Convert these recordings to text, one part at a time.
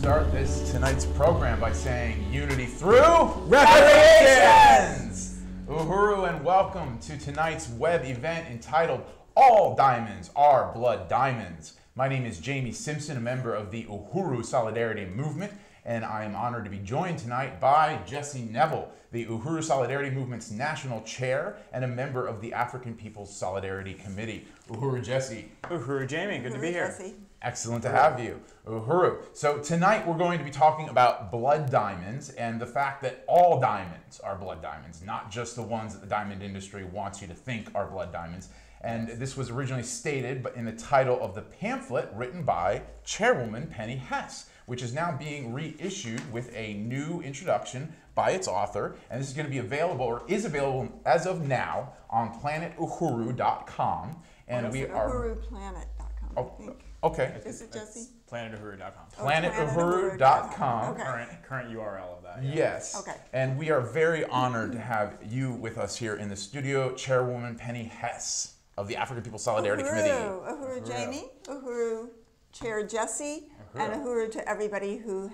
start tonight's program by saying unity through reparations! Uhuru and welcome to tonight's web event entitled All Diamonds Are Blood Diamonds. My name is Jamie Simpson, a member of the Uhuru Solidarity Movement, and I am honored to be joined tonight by Jesse Neville, the Uhuru Solidarity Movement's National Chair and a member of the African People's Solidarity Committee. Uhuru Jesse. Uhuru Jamie, good to be here. Jesse. Excellent to have you, Uhuru. So tonight we're going to be talking about blood diamonds and the fact that all diamonds are blood diamonds, not just the ones that the diamond industry wants you to think are blood diamonds. And this was originally stated in the title of the pamphlet written by Chairwoman Penny Hess, which is now being reissued with a new introduction by its author. And this is going to be available, or is available as of now, on planetuhuru.com. And we are uhuruplanet.com, I think. Okay. Is it, Jesse? Planetuhuru.com. Planetuhuru.com. Okay. Current URL of that. Yeah. Yes. Okay. And we are very honored to have you with us here in the studio, Chairwoman Penny Hess of the African People's Solidarity Committee. Uhuru Jamie, Uhuru Chair Jesse, and Uhuru to everybody who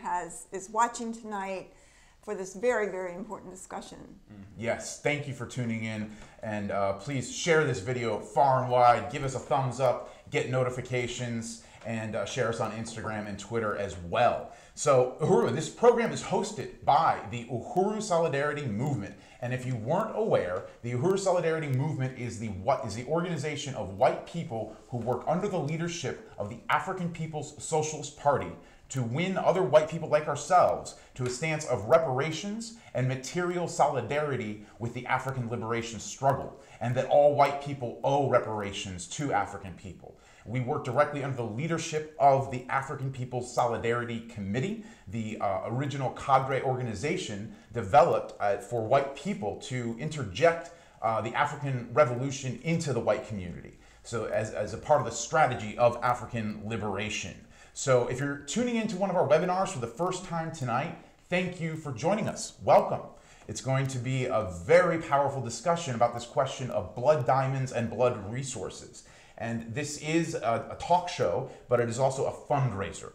is watching tonight for this very, very important discussion. Yes, thank you for tuning in, and please share this video far and wide, give us a thumbs up, get notifications, and share us on Instagram and Twitter as well. So Uhuru, this program is hosted by the Uhuru Solidarity Movement. And if you weren't aware, the Uhuru Solidarity Movement is the organization of white people who work under the leadership of the African People's Socialist Party to win other white people like ourselves to a stance of reparations and material solidarity with the African liberation struggle, and that all white people owe reparations to African people. We work directly under the leadership of the African People's Solidarity Committee, the original cadre organization developed for white people to interject the African Revolution into the white community. So as a part of the strategy of African liberation. So if you're tuning into one of our webinars for the first time tonight, thank you for joining us. Welcome. It's going to be a very powerful discussion about this question of blood diamonds and blood resources. And this is a talk show, but it is also a fundraiser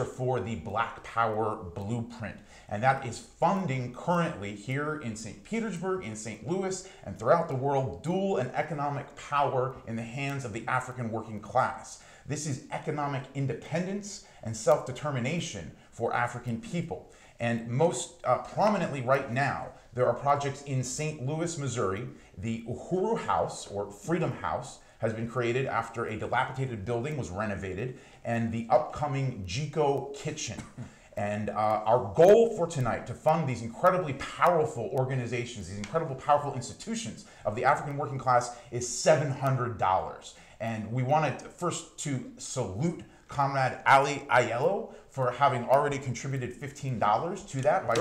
for the Black Power Blueprint. And that is funding currently here in St. Petersburg, in St. Louis, and throughout the world, dual and economic power in the hands of the African working class. This is economic independence and self-determination for African people. And most prominently right now, there are projects in St. Louis, Missouri. The Uhuru House, or Freedom House, has been created after a dilapidated building was renovated, and the upcoming Jico Kitchen. And our goal for tonight to fund these incredibly powerful organizations, these incredibly powerful institutions of the African working class is $700. And we wanted first to salute Comrade Ali Aiello for having already contributed $15 to that. By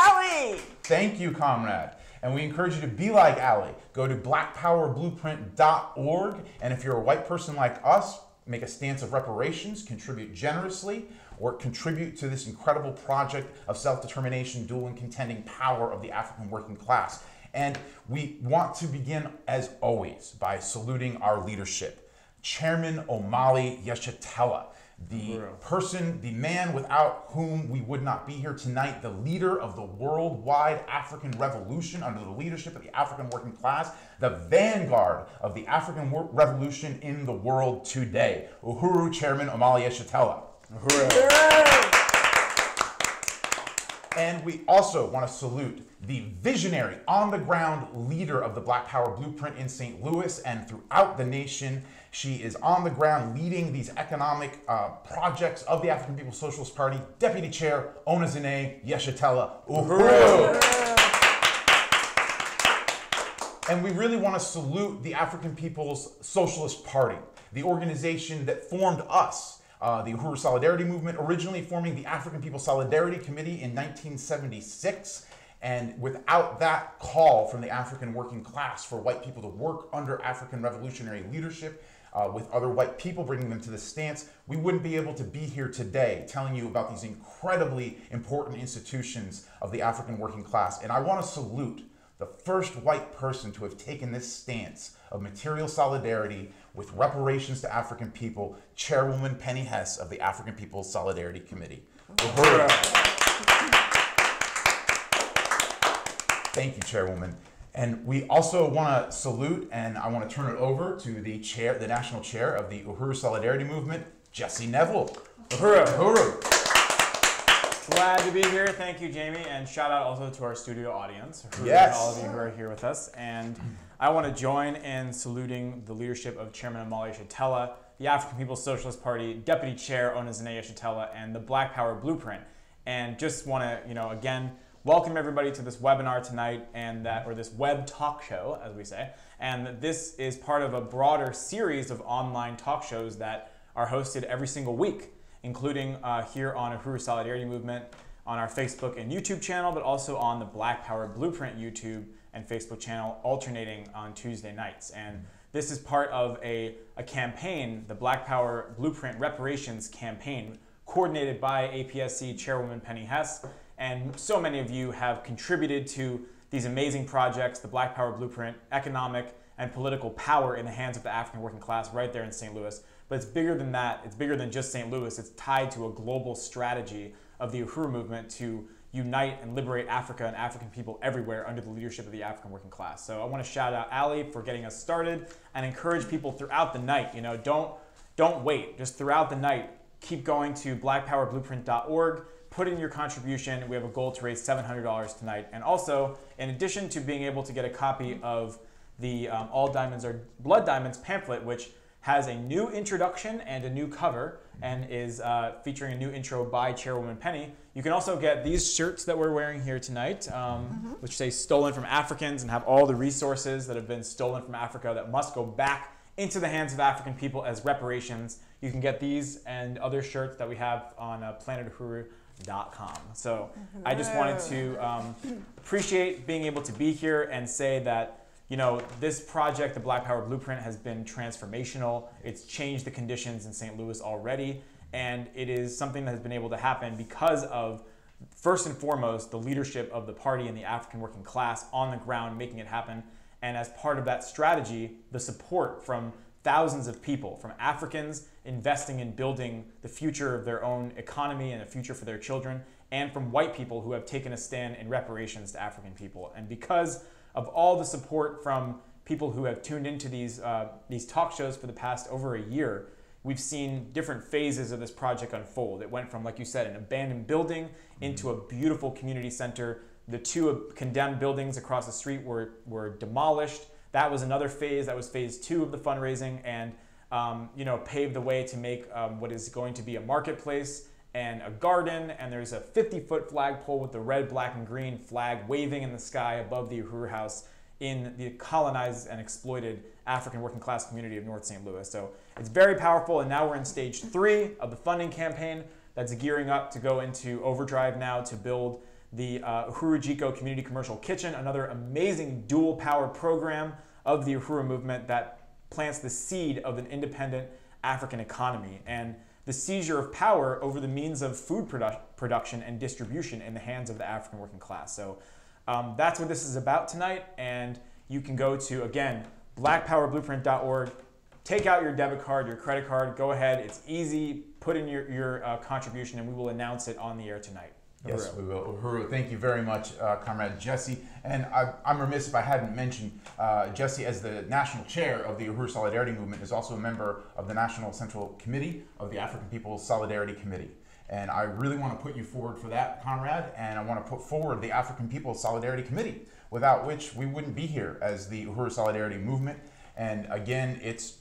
Ali! Thank you, Comrade. And we encourage you to be like Ali. Go to blackpowerblueprint.org, and if you're a white person like us, make a stance of reparations, contribute generously, or contribute to this incredible project of self-determination, dual and contending power of the African working class. And we want to begin, as always, by saluting our leadership. Chairman Omali Yeshitela, the person, the man without whom we would not be here tonight, the leader of the worldwide African revolution under the leadership of the African working class, the vanguard of the African revolution in the world today. Uhuru, Chairman Omali Yeshitela. And we also want to salute the visionary, on-the-ground leader of the Black Power Blueprint in St. Louis and throughout the nation. She is on the ground leading these economic projects of the African People's Socialist Party, Deputy Chair Onazine Yeshitela. Uhuru! And we really want to salute the African People's Socialist Party, the organization that formed us. The Uhuru Solidarity Movement, originally forming the African People's Solidarity Committee in 1976. And without that call from the African working class for white people to work under African revolutionary leadership with other white people, bringing them to the stance, we wouldn't be able to be here today telling you about these incredibly important institutions of the African working class. And I want to salute the first white person to have taken this stance of material solidarity with reparations to African people, Chairwoman Penny Hess of the African People's Solidarity Committee. Uhuru. Thank you, Chairwoman. And we also want to salute, and I want to turn it over to the chair, the national chair of the Uhuru Solidarity Movement, Jesse Neville. Uhuru. Uhuru. Glad to be here. Thank you, Jamie. And shout out also to our studio audience. Yes. All of you who are here with us. And I want to join in saluting the leadership of Chairman Omali Yeshitela, the African People's Socialist Party, Deputy Chair Onezene Yeshitela, and the Black Power Blueprint. And just want to, again, welcome everybody to this webinar tonight, or this web talk show, as we say. And this is part of a broader series of online talk shows that are hosted every single week, including here on Uhuru Solidarity Movement, on our Facebook and YouTube channel, but also on the Black Power Blueprint YouTube and Facebook channel, alternating on Tuesday nights. And this is part of a campaign, the Black Power Blueprint Reparations Campaign, coordinated by APSC Chairwoman Penny Hess. And so many of you have contributed to these amazing projects, the Black Power Blueprint, economic and political power in the hands of the African working class right there in St. Louis. But it's bigger than that. It's bigger than just St. Louis. It's tied to a global strategy of the Uhuru movement to unite and liberate Africa and African people everywhere under the leadership of the African working class. So I want to shout out Ali for getting us started and encourage people throughout the night. Don't wait. Just throughout the night, keep going to blackpowerblueprint.org. Put in your contribution. We have a goal to raise $700 tonight. And also, in addition to being able to get a copy of the All Diamonds Are Blood Diamonds pamphlet, which has a new introduction and a new cover and is featuring a new intro by Chairwoman Penny, you can also get these shirts that we're wearing here tonight, which say "Stolen from Africans" and have all the resources that have been stolen from Africa that must go back into the hands of African people as reparations. You can get these and other shirts that we have on planetahuru.com. So I just wanted to appreciate being able to be here and say that this project, the Black Power Blueprint, has been transformational. It's changed the conditions in St. Louis already, and it is something that has been able to happen because of, first and foremost, the leadership of the party and the African working class on the ground making it happen. And as part of that strategy, the support from thousands of people, from Africans investing in building the future of their own economy and a future for their children, and from white people who have taken a stand in reparations to African people. And because of all the support from people who have tuned into these talk shows for the past over a year, we've seen different phases of this project unfold. It went from, like you said, an abandoned building into a beautiful community center. The two condemned buildings across the street were demolished. That was another phase. That was phase 2 of the fundraising, and paved the way to make what is going to be a marketplace and a garden, and there's a 50-foot flagpole with the red, black, and green flag waving in the sky above the Uhuru House in the colonized and exploited African working class community of North St. Louis. So it's very powerful, and now we're in stage 3 of the funding campaign that's gearing up to go into overdrive now to build the Uhuru Jiko Community Commercial Kitchen, another amazing dual power program of the Uhuru movement that plants the seed of an independent African economy and the seizure of power over the means of food production and distribution in the hands of the African working class. So that's what this is about tonight, and you can go to, again, blackpowerblueprint.org, take out your debit card, your credit card, go ahead, it's easy, put in your contribution, and we will announce it on the air tonight. Yes, we will. Uhuru, thank you very much, Comrade Jesse. And I'm remiss if I hadn't mentioned Jesse, as the national chair of the Uhuru Solidarity Movement, is also a member of the National Central Committee of the African People's Solidarity Committee. And I really want to put you forward for that, Conrad, and I want to put forward the African People's Solidarity Committee, without which we wouldn't be here as the Uhuru Solidarity Movement. And again, its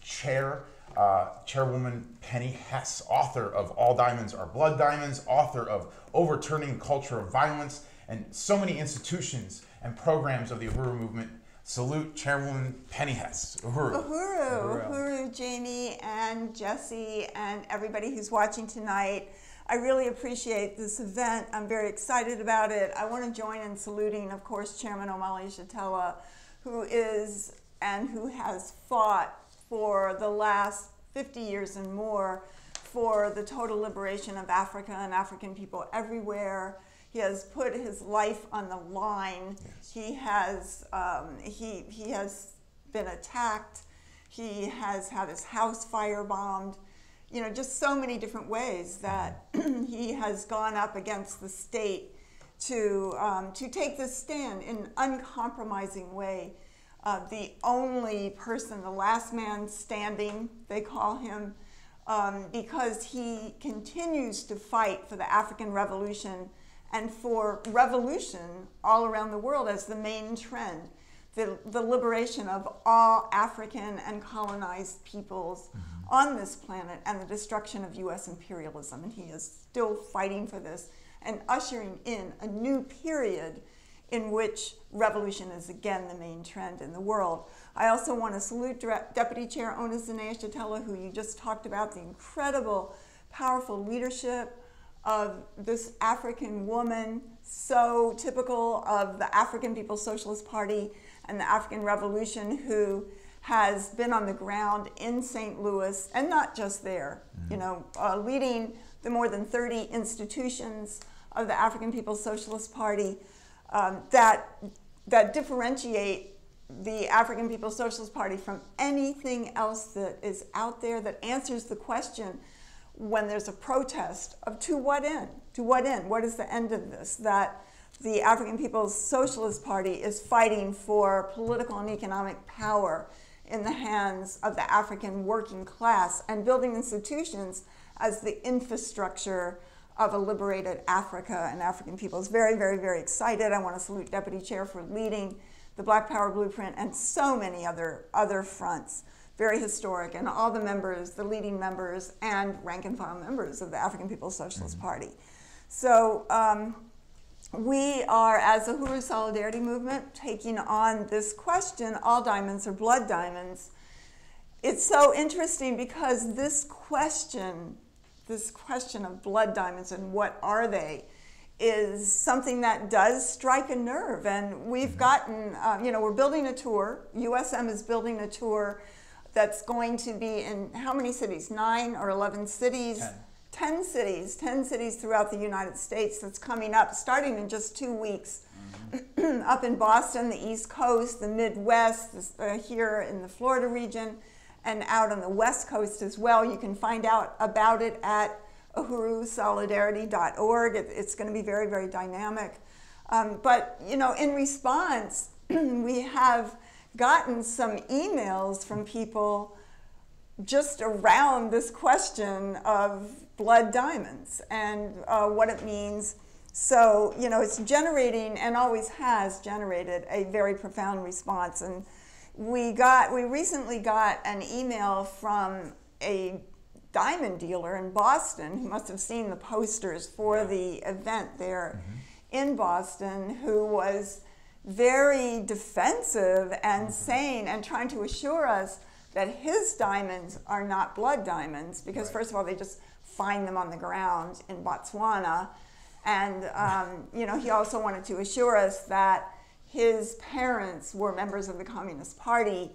Chairwoman Penny Hess, author of All Diamonds Are Blood Diamonds, author of Overturning the Culture of Violence, and so many institutions and programs of the Uhuru movement. Salute Chairwoman Penny Hess. Uhuru. Uhuru. Uhuru, Jamie, and Jesse, and everybody who's watching tonight. I really appreciate this event. I'm very excited about it. I want to join in saluting, of course, Chairman Omali Yeshitela, who is and who has fought for the last 50 years and more for the total liberation of Africa and African people everywhere. He has put his life on the line. He has he has been attacked. He has had his house firebombed. You know, just so many different ways that he has gone up against the state to take this stand in an uncompromising way. The only person, the last man standing, they call him, because he continues to fight for the African Revolution and for revolution all around the world as the main trend, the liberation of all African and colonized peoples on this planet and the destruction of U.S. imperialism. And he is still fighting for this and ushering in a new period in which revolution is again the main trend in the world. I also want to salute Deputy Chair Ona Zanea-Shatella, who you just talked about, the incredible, powerful leadership of this African woman, so typical of the African People's Socialist Party and the African Revolution, who has been on the ground in St. Louis, and not just there, you know, leading the more than 30 institutions of the African People's Socialist Party that differentiate the African People's Socialist Party from anything else that is out there, that answers the question when there's a protest of to what end? To what end? What is the end of this? That the African People's Socialist Party is fighting for political and economic power in the hands of the African working class and building institutions as the infrastructure of a liberated Africa and African peoples. Very, very, very excited. I want to salute Deputy Chair for leading the Black Power Blueprint and so many other fronts. Very historic, and all the members, the leading members and rank and file members of the African People's Socialist Party. So we are, as a Uhuru Solidarity Movement, taking on this question, all diamonds are blood diamonds. It's so interesting because this question of blood diamonds and what are they is something that does strike a nerve. And we've gotten, you know, we're building a tour. USM is building a tour that's going to be in how many cities? 9 or 11 cities? 10 cities. 10 cities throughout the United States that's coming up, starting in just 2 weeks. Up in Boston, the East Coast, the Midwest, here in the Florida region, and out on the West Coast as well. You can find out about it at uhurusolidarity.org. It's going to be very, very dynamic. But, you know, in response, we have gotten some emails from people just around this question of blood diamonds and what it means. So, you know, it's generating and always has generated a very profound response. And we recently got an email from a diamond dealer in Boston who must have seen the posters for the event there in Boston, who was very defensive and saying and trying to assure us that his diamonds are not blood diamonds because first of all, they just find them on the ground in Botswana. And, you know, he also wanted to assure us that his parents were members of the Communist Party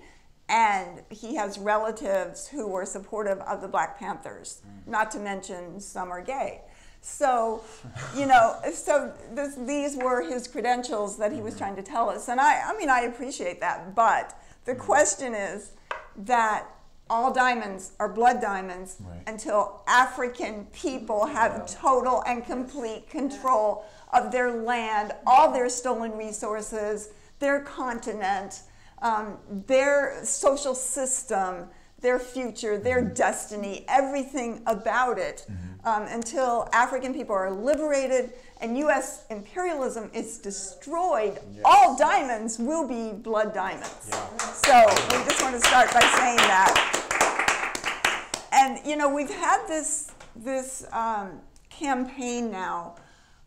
and he has relatives who were supportive of the Black Panthers, not to mention some are gay. So, you know, these were his credentials that he was trying to tell us. And I mean, I appreciate that. But the question is that all diamonds are blood diamonds until African people have total and complete control of their land, all their stolen resources, their continent, their social system, their future, their destiny, everything about it, until African people are liberated and U.S. imperialism is destroyed, all diamonds will be blood diamonds. So we just want to start by saying that. And, you know, we've had this campaign now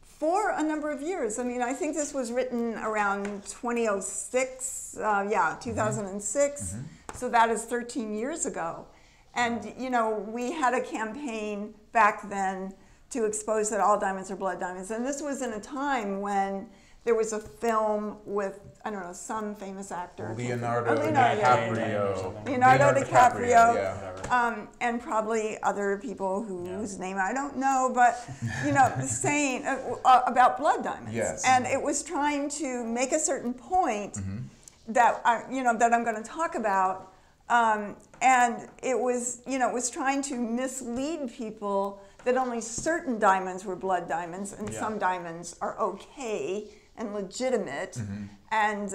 for a number of years. I mean, I think this was written around 2006, 2006. So that is 13 years ago. And, you know, we had a campaign back then to expose that all diamonds are blood diamonds. And this was in a time when there was a film with, I don't know, some famous actor. Leonardo DiCaprio. Leonardo DiCaprio. and probably other people whose name I don't know, but saying about blood diamonds. Yes. And it was trying to make a certain point that that I'm going to talk about, and it was trying to mislead people that only certain diamonds were blood diamonds, and some diamonds are okay and legitimate. And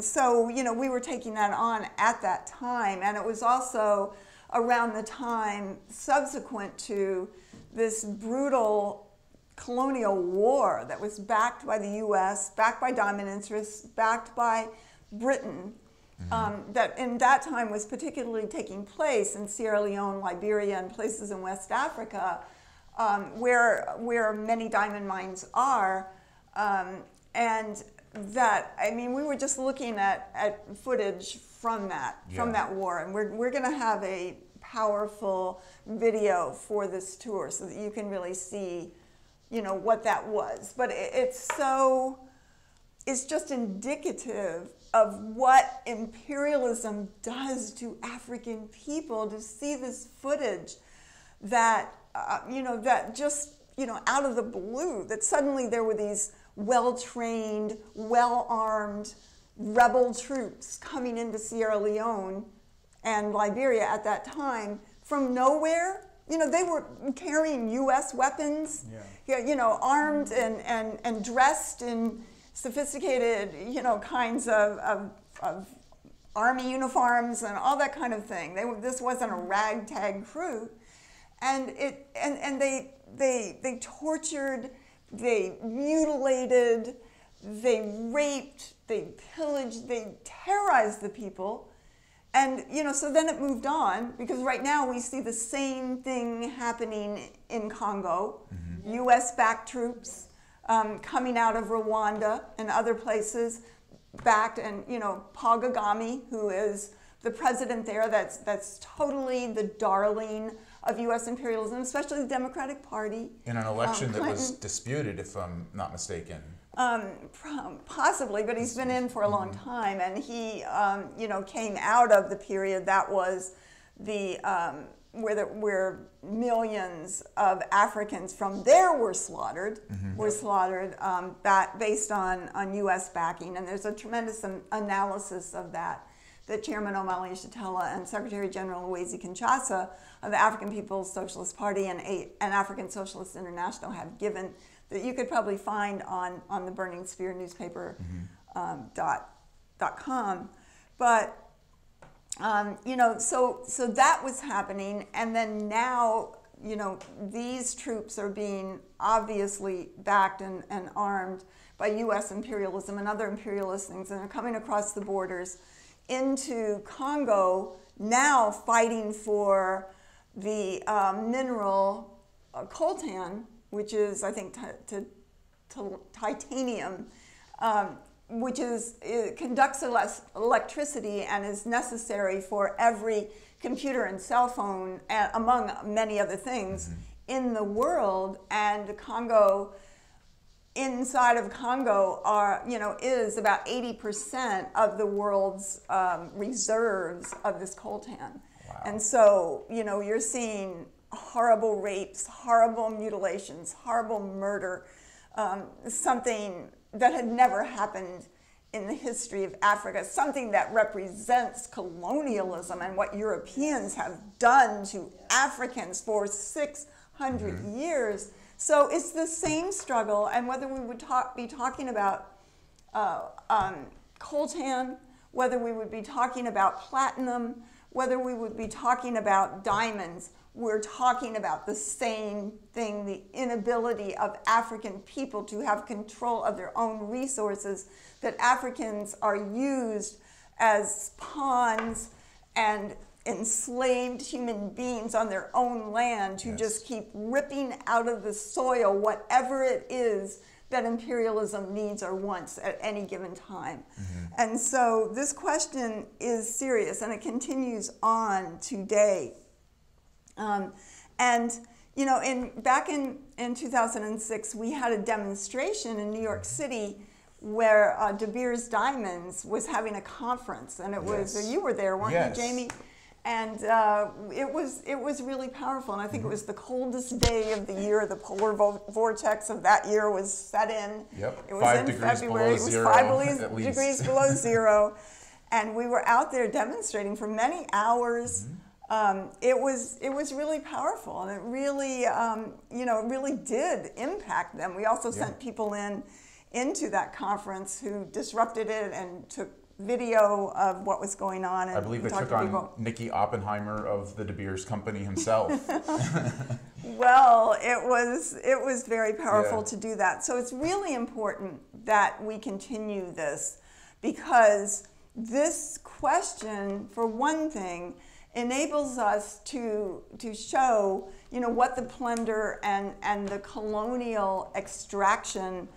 so we were taking that on at that time, and it was also around the time subsequent to this brutal colonial war that was backed by the U.S., backed by diamond interests, backed by Britain, that in that time was particularly taking place in Sierra Leone, Liberia, and places in West Africa, where many diamond mines are. And that, we were just looking at footage from that war, and we're going to have a powerful video for this tour so that you can really see, what that was. But it's just indicative of what imperialism does to African people, to see this footage that, that just, out of the blue, that suddenly there were these well-trained, well-armed rebel troops coming into Sierra Leone and Liberia at that time from nowhere. They were carrying U.S. weapons, armed and dressed in sophisticated, kinds of army uniforms and all that kind of thing. This wasn't a ragtag crew, and they tortured, they mutilated, they raped, they pillaged, they terrorized the people. And, so then it moved on, because right now we see the same thing happening in Congo. U.S.-backed troops coming out of Rwanda and other places, backed, and, Paul Kagame, who is the president there, that's totally the darling of U.S. imperialism, especially the Democratic Party. In an election that was disputed, if I'm not mistaken. Possibly, but he's been in for a long time, and he, came out of the period that was the where millions of Africans from there were slaughtered, based on U.S. backing, and there's a tremendous analysis of that Chairman Omali Yeshitela and Secretary General Louise Kinshasa of the African People's Socialist Party and African Socialist International have given, that you could probably find on the Burning Spear newspaper .com. But so that was happening, and then now these troops are being obviously backed and armed by U.S. imperialism and other imperialist things, and they're coming across the borders into Congo, now fighting for the mineral coltan, which is, I think, titanium, which conducts electricity and is necessary for every computer and cell phone, among many other things, in the world. And Congo, inside of Congo, is about 80% of the world's reserves of this coltan. Wow. And so, you're seeing horrible rapes, horrible mutilations, horrible murder, something that had never happened in the history of Africa, something that represents colonialism and what Europeans have done to Africans for 600 years. So it's the same struggle, and whether we would be talking about coltan, whether we would be talking about platinum, whether we would be talking about diamonds, we're talking about the same thing, the inability of African people to have control of their own resources, that Africans are used as pawns and enslaved human beings on their own land to just keep ripping out of the soil whatever it is that imperialism needs or wants at any given time. And so this question is serious, and it continues on today. Back in 2006, we had a demonstration in New York City where De Beers Diamonds was having a conference, and it was, you were there, weren't you, Jamie? And it was really powerful, and I think it was the coldest day of the year. The polar vortex of that year was set in. Yep. It was 5 in degrees February. below It zero, was 5 at least. degrees below zero, and we were out there demonstrating for many hours. It was really powerful, and it really it really did impact them. We also sent people into that conference who disrupted it and took video of what was going on. And I believe they took on Nicky Oppenheimer of the De Beers Company himself. Well, it was very powerful to do that. So it's really important that we continue this, because this question, for one thing, enables us to show, what the plunder and the colonial extraction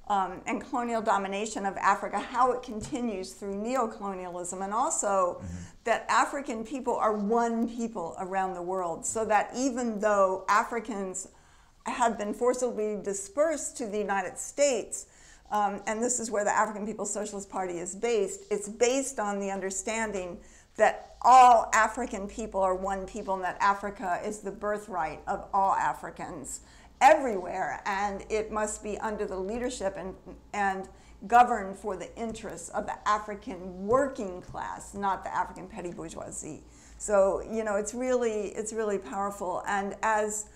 and colonial domination of Africa, how it continues through neocolonialism, and also that African people are one people around the world, so that even though Africans have been forcibly dispersed to the United States, and this is where the African People's Socialist Party is based, it's based on the understanding that all African people are one people, and that Africa is the birthright of all Africans everywhere, and it must be under the leadership and governed for the interests of the African working class, not the African petty bourgeoisie. So, it's really powerful. And as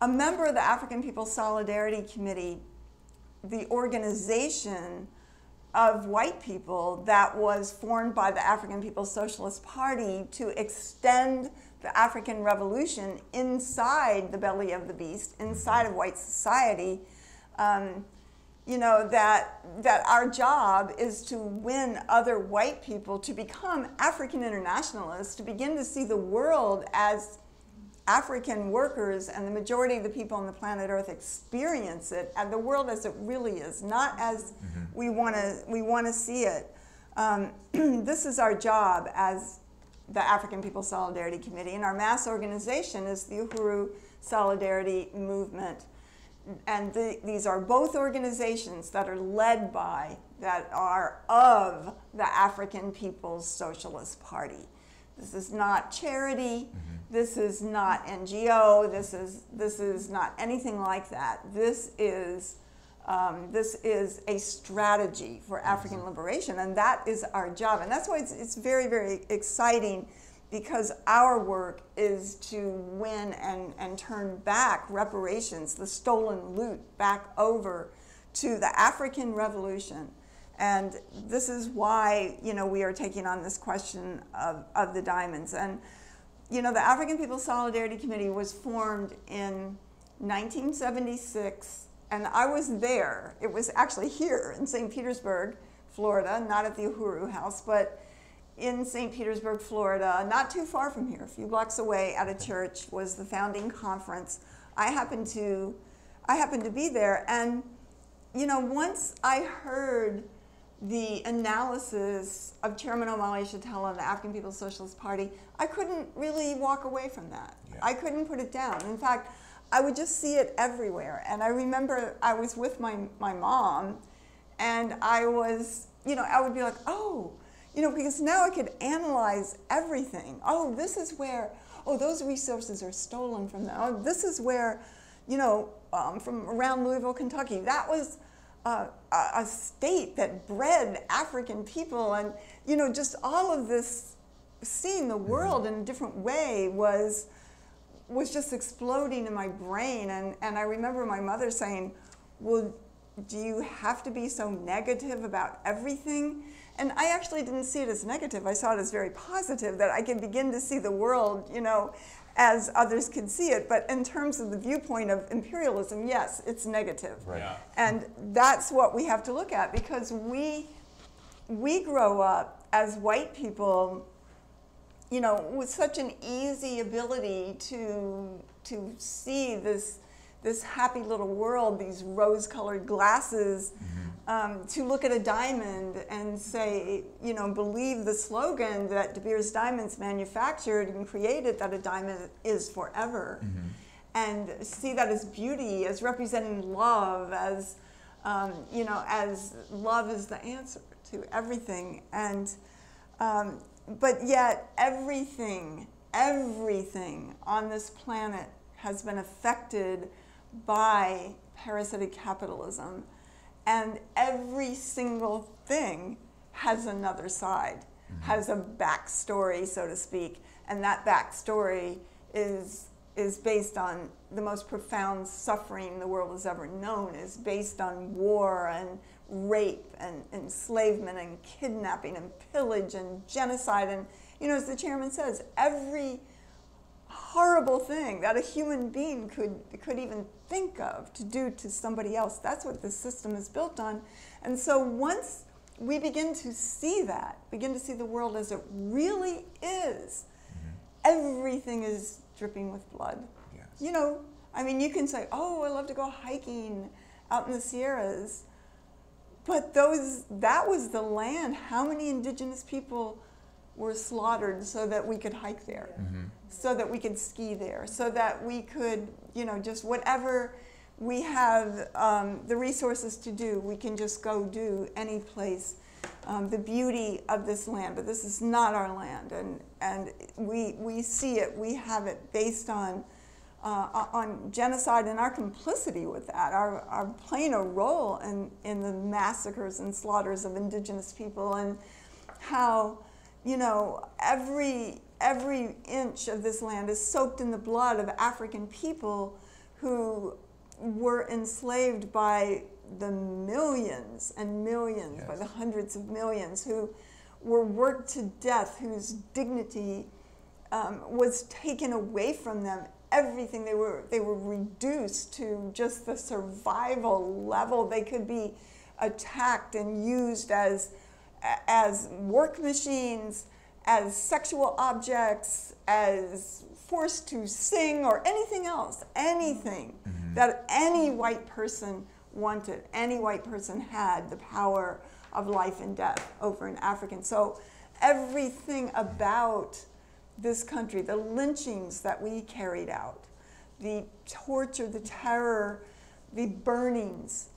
a member of the African People's Solidarity Committee, the organization of white people that was formed by the African People's Socialist Party to extend the African Revolution inside the belly of the beast, inside of white society, that our job is to win other white people to become African internationalists, to begin to see the world as African workers, and the majority of the people on the planet Earth experience it, and the world as it really is, not as we want to see it. This is our job as the African People's Solidarity Committee, and our mass organization is the Uhuru Solidarity Movement. And these are both organizations that are led by, that are of the African People's Socialist Party. This is not charity. This is not NGO. This is not anything like that. This is a strategy for African liberation, and that is our job. And that's why it's very, very exciting, because our work is to win and turn back reparations, the stolen loot, back over to the African Revolution. And this is why, we are taking on this question of the diamonds. And, the African People's Solidarity Committee was formed in 1976, and I was there. It was actually here in St. Petersburg, Florida, not at the Uhuru House, but in St. Petersburg, Florida, not too far from here, a few blocks away at a church, was the founding conference. I happened to be there, and, once I heard the analysis of Chairman Omali Yeshitela and the African People's Socialist Party, I couldn't really walk away from that. Yeah. I couldn't put it down. In fact, I would just see it everywhere. And I remember I was with my mom, and I was, I would be like, oh, because now I could analyze everything. Oh, this is where, those resources are stolen from them. Oh, this is where, from around Louisville, Kentucky, that was a state that bred African people, and just all of this, seeing the world in a different way was just exploding in my brain. And I remember my mother saying, well, do you have to be so negative about everything? And I actually didn't see it as negative. I saw it as very positive, that I could begin to see the world, as others could see it. But in terms of the viewpoint of imperialism, yes, it's negative. Right. Yeah. And that's what we have to look at, because we grow up as white people, with such an easy ability to see this happy little world, these rose-colored glasses, to look at a diamond and say, believe the slogan that De Beers Diamonds manufactured and created, that a diamond is forever, and see that as beauty, as representing love, as as love is the answer to everything. And but yet everything on this planet has been affected by parasitic capitalism, and every single thing has another side, has a backstory, so to speak, and that backstory is based on the most profound suffering the world has ever known, is based on war and rape and enslavement and kidnapping and pillage and genocide. And, you know, as the chairman says, every horrible thing that a human being could even think of to do to somebody else, that's what this system is built on. And so once we begin to see that, begin to see the world as it really is, everything is dripping with blood. Yes. You know, I mean, you can say, oh, I love to go hiking out in the Sierras, but that was the land. How many indigenous people were slaughtered so that we could hike there, so that we could ski there, so that we could, you know, just whatever we have the resources to do, we can just go do any place. The beauty of this land, but this is not our land, and we see it, we have it based on genocide and our complicity with that, our playing a role in the massacres and slaughters of indigenous people, and how, you know, every inch of this land is soaked in the blood of African people who were enslaved by the millions and millions, by the hundreds of millions, who were worked to death, whose dignity was taken away from them. Everything, they were reduced to just the survival level. They could be attacked and used as work machines, as sexual objects, as forced to sing or anything else, anything that any white person wanted. Any white person had the power of life and death over an African. So everything about this country, the lynchings that we carried out, the torture, the terror, the burnings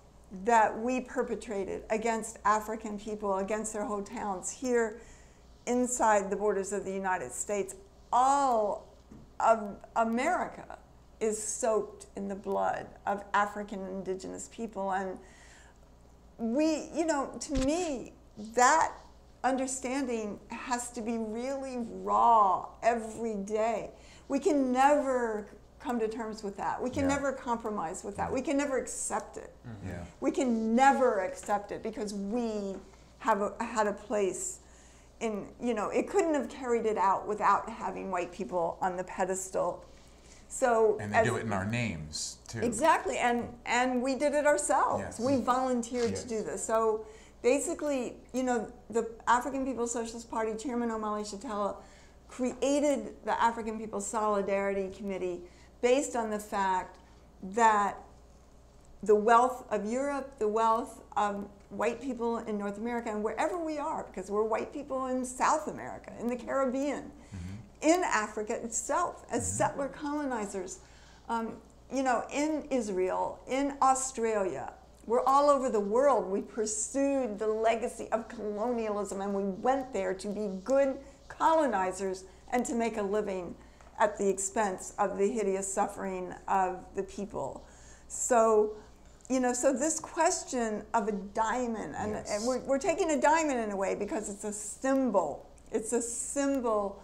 that we perpetrated against African people, against their whole towns here inside the borders of the United States, all of America is soaked in the blood of African and indigenous people. And we, you know, to me, that understanding has to be really raw every day. We can never come to terms with that. We can never compromise with that. We can never accept it. We can never accept it because we have had a place in, you know, it couldn't have carried it out without having white people on the pedestal. So, and they do it in our names too. Exactly, and we did it ourselves. Yes. We volunteered to do this. So basically, you know, the African People's Socialist Party, Chairman Omali Yeshitela, created the African People's Solidarity Committee based on the fact that the wealth of Europe, the wealth of white people in North America, and wherever we are, because we're white people in South America, in the Caribbean, in Africa itself, as settler colonizers, you know, in Israel, in Australia, we're all over the world. We pursued the legacy of colonialism, and we went there to be good colonizers and to make a living at the expense of the hideous suffering of the people. So, you know, so this question of a diamond, and we're taking a diamond in a way because it's a symbol. It's a symbol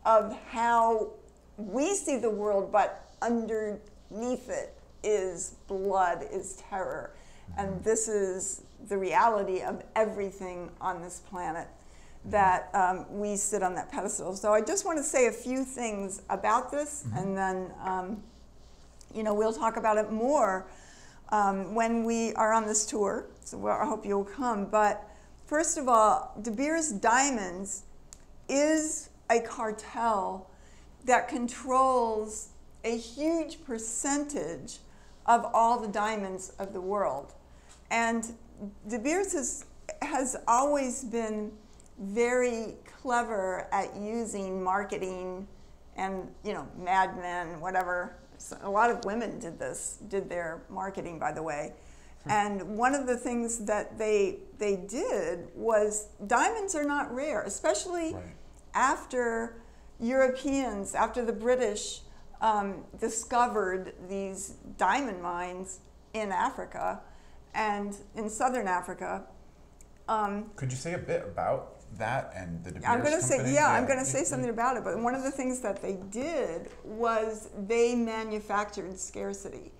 of how we see the world, but underneath it is blood, is terror. And this is the reality of everything on this planet, that we sit on that pedestal. So I just want to say a few things about this, and then you know, we'll talk about it more when we are on this tour. So I hope you'll come. But first of all, De Beers Diamonds is a cartel that controls a huge percentage of all the diamonds of the world. And De Beers has always been very clever at using marketing and, you know, Mad Men, whatever. So a lot of women did their marketing, by the way. And one of the things that they did was, diamonds are not rare, especially after Europeans, after the British discovered these diamond mines in Africa and in southern Africa. Could you say a bit about that and the De Beers I'm going to company? say, I'm going to say something about it. But one of the things that they did was they manufactured scarcity.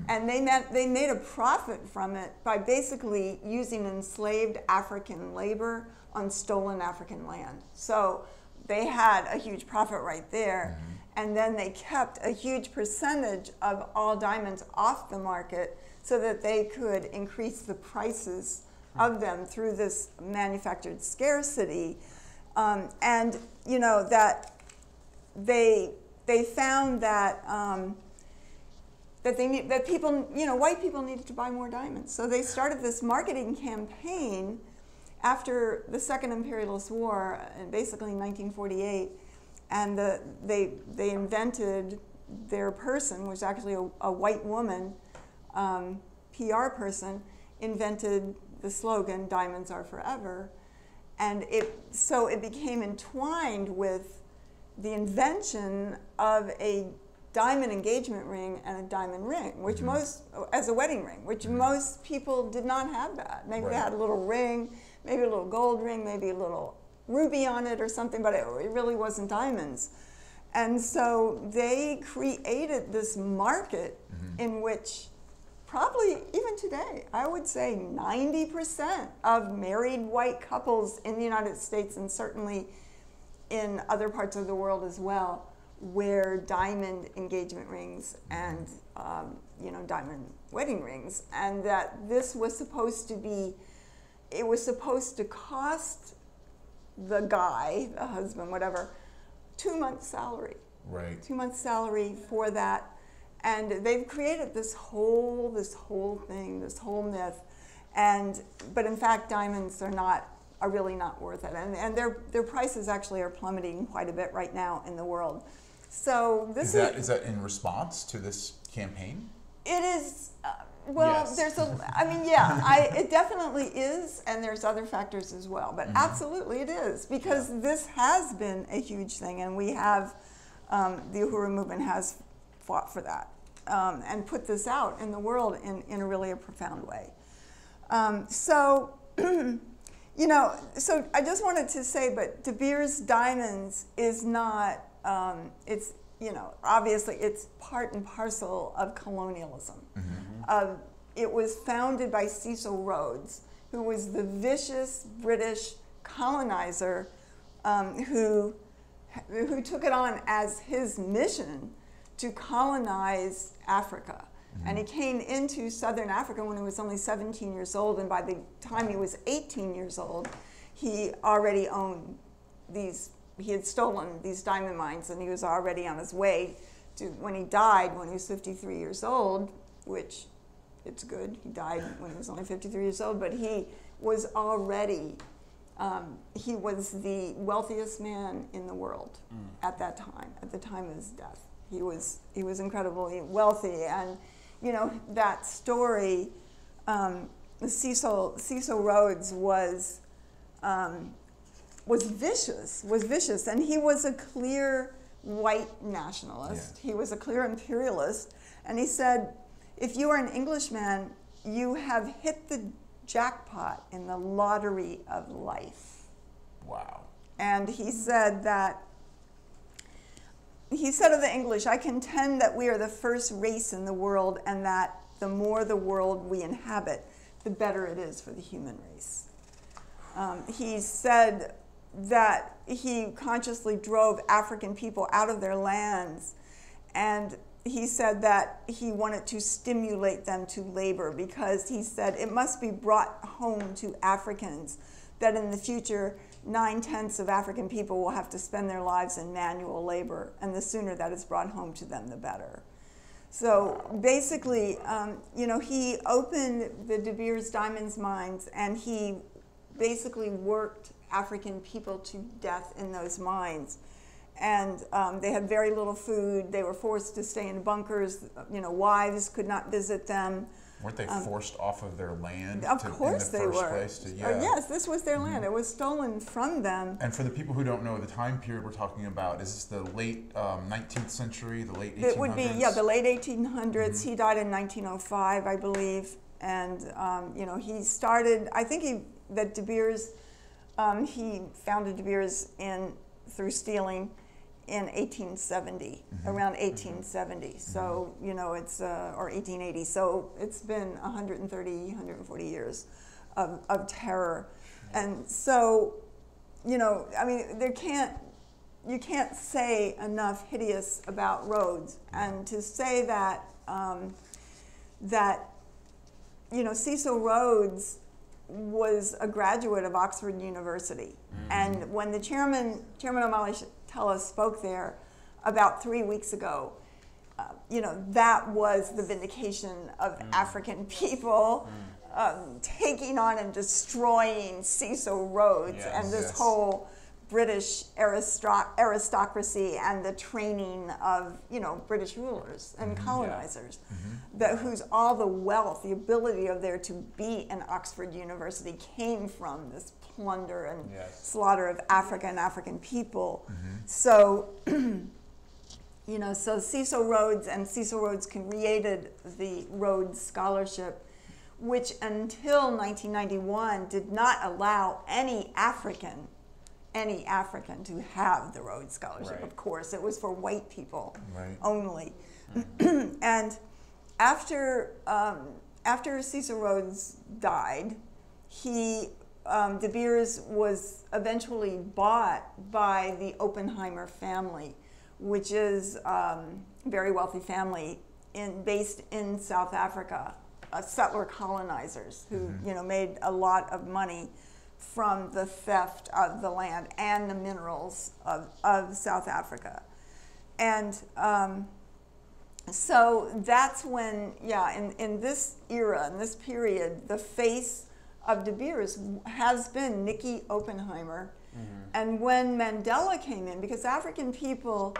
And they made a profit from it by basically using enslaved African labor on stolen African land. So they had a huge profit right there. And then they kept a huge percentage of all diamonds off the market so that they could increase the prices of them through this manufactured scarcity. And, you know, that they found that that people, you know, white people needed to buy more diamonds. So they started this marketing campaign after the Second Imperialist War, basically in 1948, and they invented their person, which was actually a white woman, PR person, invented the slogan, "Diamonds are forever." And so it became entwined with the invention of a diamond engagement ring and a diamond ring, which as a wedding ring, which most people did not have that. Maybe they had a little ring, maybe a little gold ring, maybe a little ruby on it or something, but it really wasn't diamonds. And so they created this market in which probably even today, I would say 90% of married white couples in the United States and certainly in other parts of the world as well wear diamond engagement rings and you know, diamond wedding rings, and that this was supposed to be, it was supposed to cost the guy, the husband, whatever, 2 months' salary. Right. 2 months' salary for that. And they've created this whole thing, this whole myth. But in fact, diamonds are really not worth it. And their prices actually are plummeting quite a bit right now in the world. So this is that in response to this campaign? It is. Well, yes. It definitely is, and there's other factors as well. But absolutely it is, because this has been a huge thing, and we have, the Uhuru movement has fought for that and put this out in the world in a really profound way. So, you know, so I just wanted to say, but De Beers Diamonds is not, it's, you know, obviously it's part and parcel of colonialism. It was founded by Cecil Rhodes, who was the vicious British colonizer who took it on as his mission to colonize Africa. And he came into southern Africa when he was only 17 years old, and by the time he was 18 years old, he already owned these, he had stolen these diamond mines, and he was already on his way to, when he died, when he was 53 years old, which it's good, he died when he was only 53 years old, but he was already, he was the wealthiest man in the world at that time, at the time of his death. He was incredibly wealthy, and you know, that story, Cecil Rhodes was vicious, and he was a clear white nationalist. Yeah. He was a clear imperialist, and he said, if you are an Englishman, you have hit the jackpot in the lottery of life. Wow. And he said that, he said of the English, I contend that we are the first race in the world, and that the more the world we inhabit, the better it is for the human race. He said that he consciously drove African people out of their lands, and he said that he wanted to stimulate them to labor, because he said it must be brought home to Africans that in the future 9/10 of African people will have to spend their lives in manual labor, and the sooner that is brought home to them, the better. So basically, you know, he opened the De Beers Diamonds mines, and he basically worked African people to death in those mines. And they had very little food. They were forced to stay in bunkers. You know, wives could not visit them. Weren't they forced off of their land? Of course they were. Yeah. Yes, this was their land. It was stolen from them. And for the people who don't know the time period we're talking about, is this the late 19th century, the late 1800s? It would be, yeah, the late 1800s. He died in 1905, I believe. And, you know, he started, I think that De Beers, he founded De Beers through stealing in 1870, around 1870. So, you know, it's, or 1880. So it's been 130, 140 years of terror. And so, you know, I mean, you can't say enough hideous about Rhodes. And to say that, you know, Cecil Rhodes was a graduate of Oxford University. And when the Chairman O'Malley Chatella spoke there about 3 weeks ago, you know, that was the vindication of African people taking on and destroying Cecil Rhodes and this whole British aristocracy and the training of, you know, British rulers and colonizers, whose all the wealth, the ability of there to be an Oxford University came from this plunder and slaughter of Africa and African people. So, you know, so Cecil Rhodes created the Rhodes Scholarship, which until 1991 did not allow any African to have the Rhodes Scholarship. Of course, it was for white people only. And after Cecil Rhodes died, De Beers was eventually bought by the Oppenheimer family, which is a very wealthy family based in South Africa, settler colonizers who you know made a lot of money from the theft of the land and the minerals of South Africa. And so that's when, in this era, in this period, the face of De Beers has been Nicky Oppenheimer. And when Mandela came in, because African people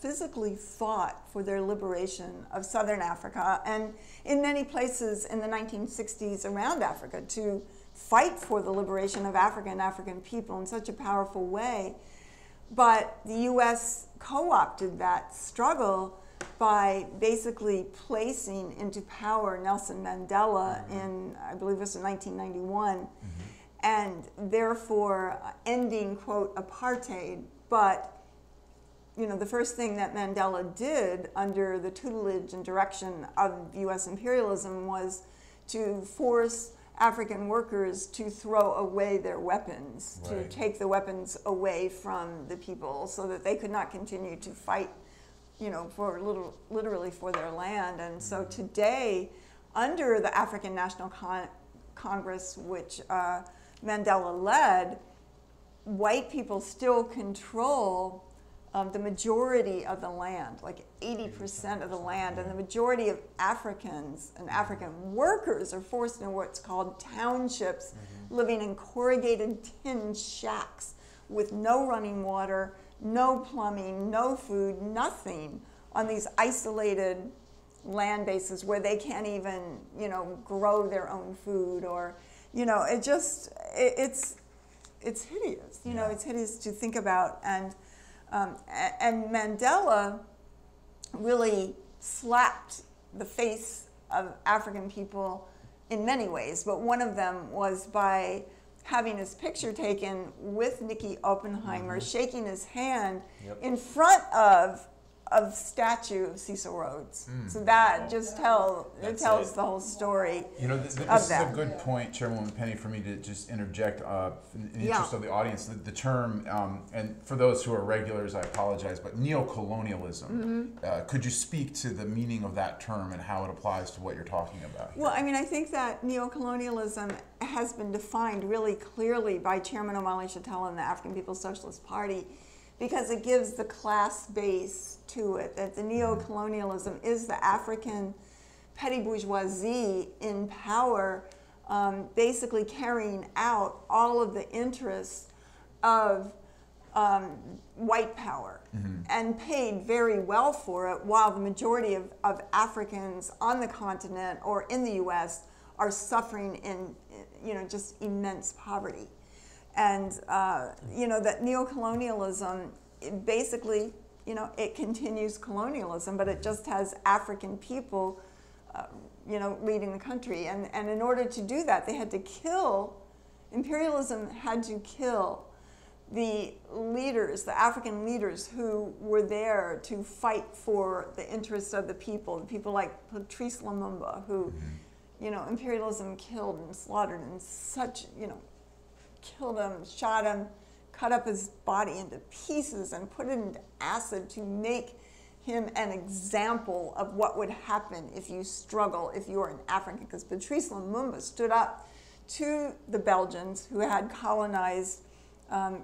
physically fought for their liberation of Southern Africa, and in many places in the 1960s around Africa to fight for the liberation of Africa and African people in such a powerful way. But the U.S. co-opted that struggle by basically placing into power Nelson Mandela in, I believe it was in 1991, and therefore ending, quote, apartheid. But, you know, the first thing that Mandela did under the tutelage and direction of U.S. imperialism was to force African workers to throw away their weapons, to take the weapons away from the people so that they could not continue to fight, you know, literally for their land. And so today, under the African National Congress, which Mandela led, white people still control the majority of the land, like 80% of the land, and the majority of Africans and African workers are forced into what's called townships, living in corrugated tin shacks with no running water, no plumbing, no food, nothing, on these isolated land bases where they can't even, you know, grow their own food, or, you know, it's hideous. You know, it's hideous to think about. And Mandela really slapped the face of African people in many ways, but one of them was by having his picture taken with Nicky Oppenheimer, shaking his hand in front of statue of Cecil Rhodes. So that just tells the whole story. You know, this is a good point, Chairwoman Penny, for me to just interject in the interest of the audience. The term, and for those who are regulars, I apologize, but neocolonialism. Could you speak to the meaning of that term and how it applies to what you're talking about here? Well, I mean, I think that neocolonialism has been defined really clearly by Chairman O'Malley Chatella and the African People's Socialist Party, because it gives the class base to it, that the neocolonialism is the African petty bourgeoisie in power, basically carrying out all of the interests of white power and paid very well for it, while the majority of Africans on the continent or in the U.S. are suffering in, just immense poverty. And, that neocolonialism, basically, it continues colonialism, but it just has African people, leading the country. And in order to do that, they had to imperialism had to kill the leaders, the African leaders who were there to fight for the interests of the people like Patrice Lumumba, who, imperialism killed and slaughtered and killed him, shot him, cut up his body into pieces and put it into acid to make him an example of what would happen if you struggle, if you are an African. Because Patrice Lumumba stood up to the Belgians who had colonized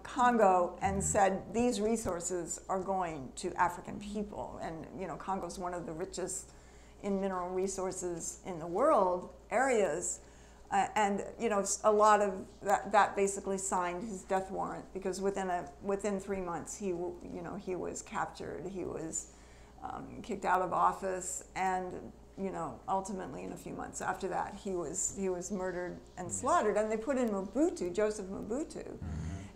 Congo and said, these resources are going to African people. And, Congo's one of the richest in mineral resources in the world areas. And a lot of that basically signed his death warrant, because within 3 months he was captured, he was kicked out of office, and ultimately in a few months after that he was murdered and slaughtered. And they put in Joseph Mobutu,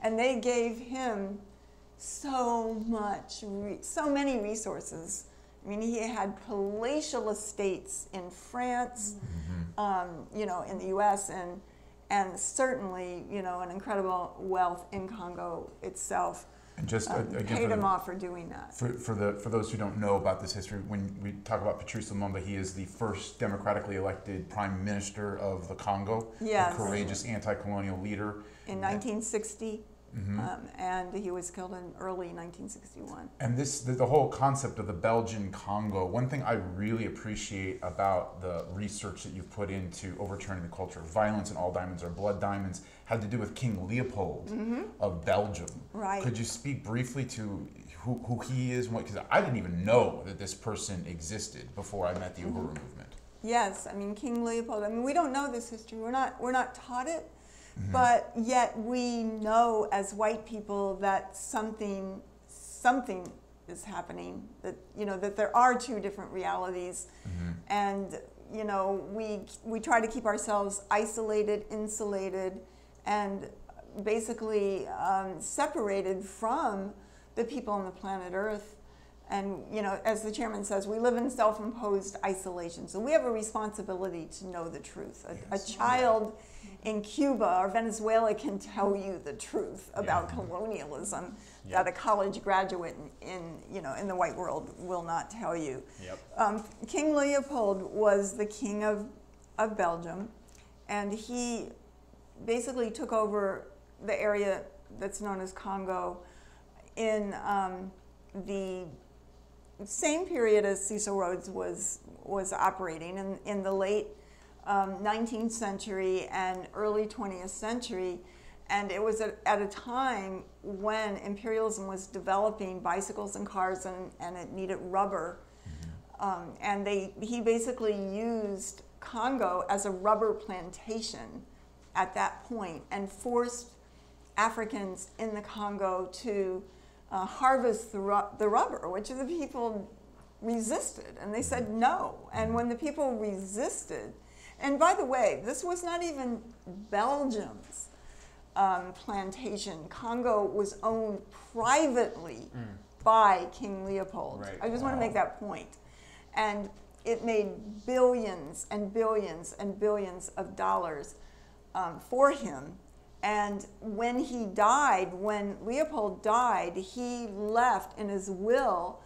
and they gave him so many resources. I mean, he had palatial estates in France, in the U.S., and certainly, an incredible wealth in Congo itself. And just again, paid him off for doing that. For those who don't know about this history, when we talk about Patrice Lumumba, he is the first democratically elected prime minister of the Congo, yes. A courageous anti-colonial leader. In 1960. And he was killed in early 1961. And the whole concept of the Belgian Congo, one thing I really appreciate about the research that you've put into overturning the culture of violence and all diamonds are blood diamonds, had to do with King Leopold of Belgium. Right. Could you speak briefly to who he is? Because I didn't even know that this person existed before I met the Uhuru movement. Yes, I mean, King Leopold, we don't know this history. We're not taught it. But yet we know as white people that something is happening, that that there are two different realities, and we try to keep ourselves isolated, insulated, and basically separated from the people on the planet Earth. And as the chairman says, we live in self-imposed isolation. So we have a responsibility to know the truth. A child in Cuba or Venezuela can tell you the truth about colonialism that a college graduate in the white world will not tell you. King Leopold was the king of Belgium, and he basically took over the area that's known as Congo in the same period as Cecil Rhodes was operating in the late 19th century and early 20th century. And it was at a time when imperialism was developing bicycles and cars, and it needed rubber. And he basically used Congo as a rubber plantation at that point and forced Africans in the Congo to harvest the rubber, which the people resisted, and they said no. And when the people resisted, and by the way, this was not even Belgium's plantation. Congo was owned privately by King Leopold. Right. I just want to make that point. And it made billions and billions and billions of dollars for him. And when he died, when Leopold died, he left in his will,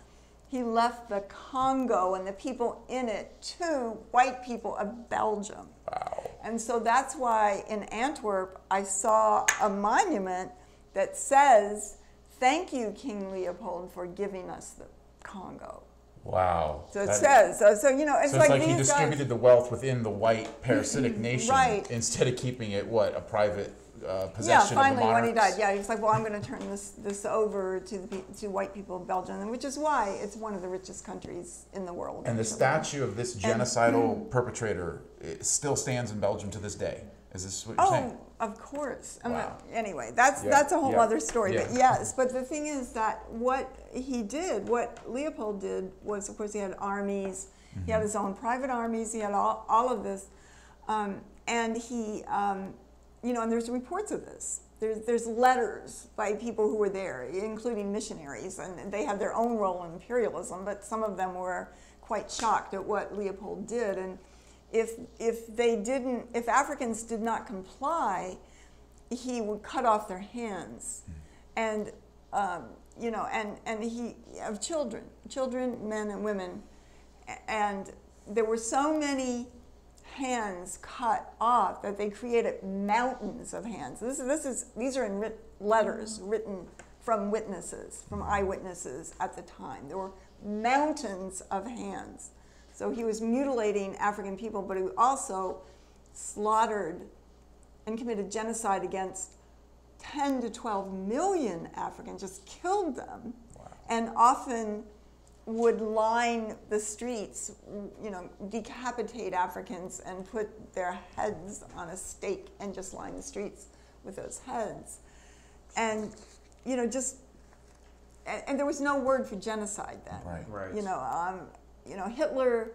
he left the Congo and the people in it to white people of Belgium. Wow. And so that's why in Antwerp, I saw a monument that says, "Thank you, King Leopold, for giving us the Congo." Wow. So it says, so it's so like it's he these distributed the wealth within the white parasitic nation, right, instead of keeping it, a private possession yeah, of the finally monarchs? when he died, yeah, he was like, well, I'm going to turn this over to white people of Belgium, and which is why it's one of the richest countries in the world. And the statue of this genocidal perpetrator still stands in Belgium to this day. Is this what you're saying? Oh, of course. Wow. Anyway, that's a whole other story. But yes, but the thing is that what he did, what Leopold did, was of course he had armies. He had his own private armies. He had all of this, and he, and there's reports of this. There's letters by people who were there, including missionaries, and they had their own role in imperialism. But some of them were quite shocked at what Leopold did, and if Africans did not comply, he would cut off their hands, and he of children, men and women, and there were so many hands cut off that they created mountains of hands. These are in letters written from witnesses, from eyewitnesses at the time. There were mountains of hands. So he was mutilating African people, but he also slaughtered and committed genocide against 10 to 12 million Africans, just killed them, and often would line the streets, decapitate Africans and put their heads on a stake and just line the streets with those heads. And, and there was no word for genocide then. Right. Hitler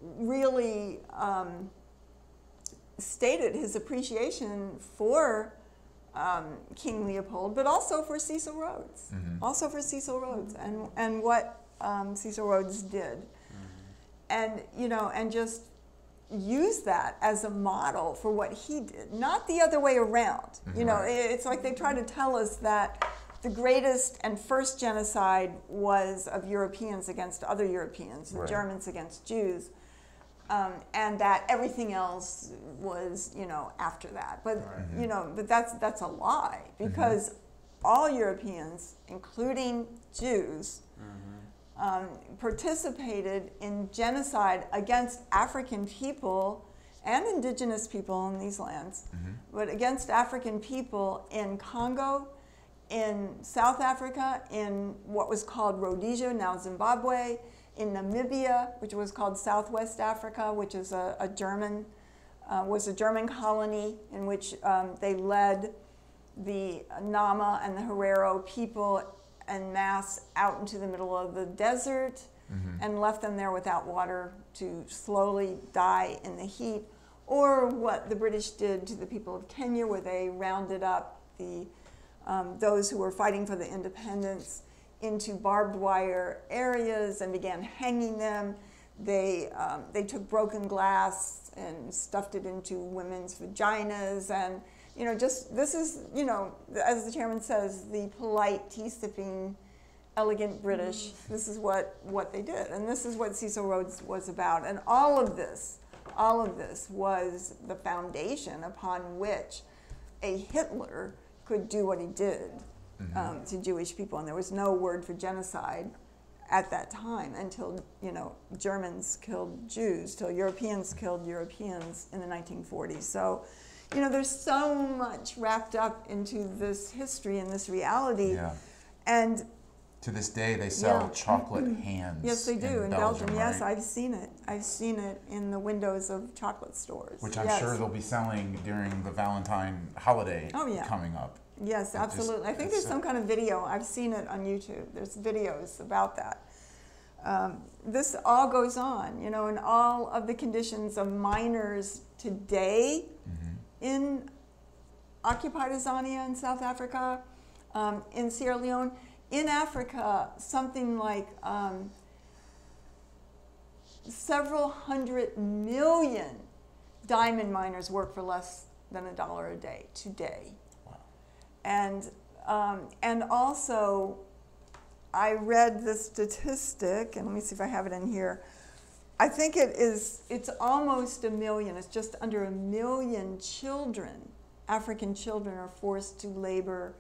really stated his appreciation for King Leopold, but also for Cecil Rhodes, and what Cecil Rhodes did, and just use that as a model for what he did, not the other way around. It's like they try to tell us that the greatest and first genocide was of Europeans against other Europeans, the Germans against Jews, and that everything else was, after that. But but that's a lie, because all Europeans, including Jews, participated in genocide against African people and indigenous people in these lands, but against African people in Congo, in South Africa, in what was called Rhodesia, now Zimbabwe, in Namibia, which was called Southwest Africa, which is a German colony in which they led the Nama and the Herero people en masse out into the middle of the desert and left them there without water to slowly die in the heat, or what the British did to the people of Kenya, where they rounded up those who were fighting for the independence into barbed wire areas and began hanging them. They took broken glass and stuffed it into women's vaginas, and this is, as the chairman says, the polite, tea-sipping, elegant British. This is what they did, and this is what Cecil Rhodes was about. And all of this was the foundation upon which a Hitler could do what he did to Jewish people. And there was no word for genocide at that time until Germans killed Jews, till Europeans killed Europeans in the 1940s. So there's so much wrapped up into this history and this reality. Yeah. And to this day, they sell chocolate hands. Yes, they do in Belgium. Right? Yes, I've seen it. I've seen it in the windows of chocolate stores. Which I'm sure they'll be selling during the Valentine holiday coming up. Yes, absolutely. I think there's some kind of video. I've seen it on YouTube. There's videos about that. This all goes on, and all of the conditions of miners today in occupied Tanzania in South Africa, in Sierra Leone. In Africa, something like several 100 million diamond miners work for less than $1 a day today. Wow. And also, I read the statistic, and let me see if I have it in here. I think it's almost 1 million. It's just under 1 million children, African children, are forced to labor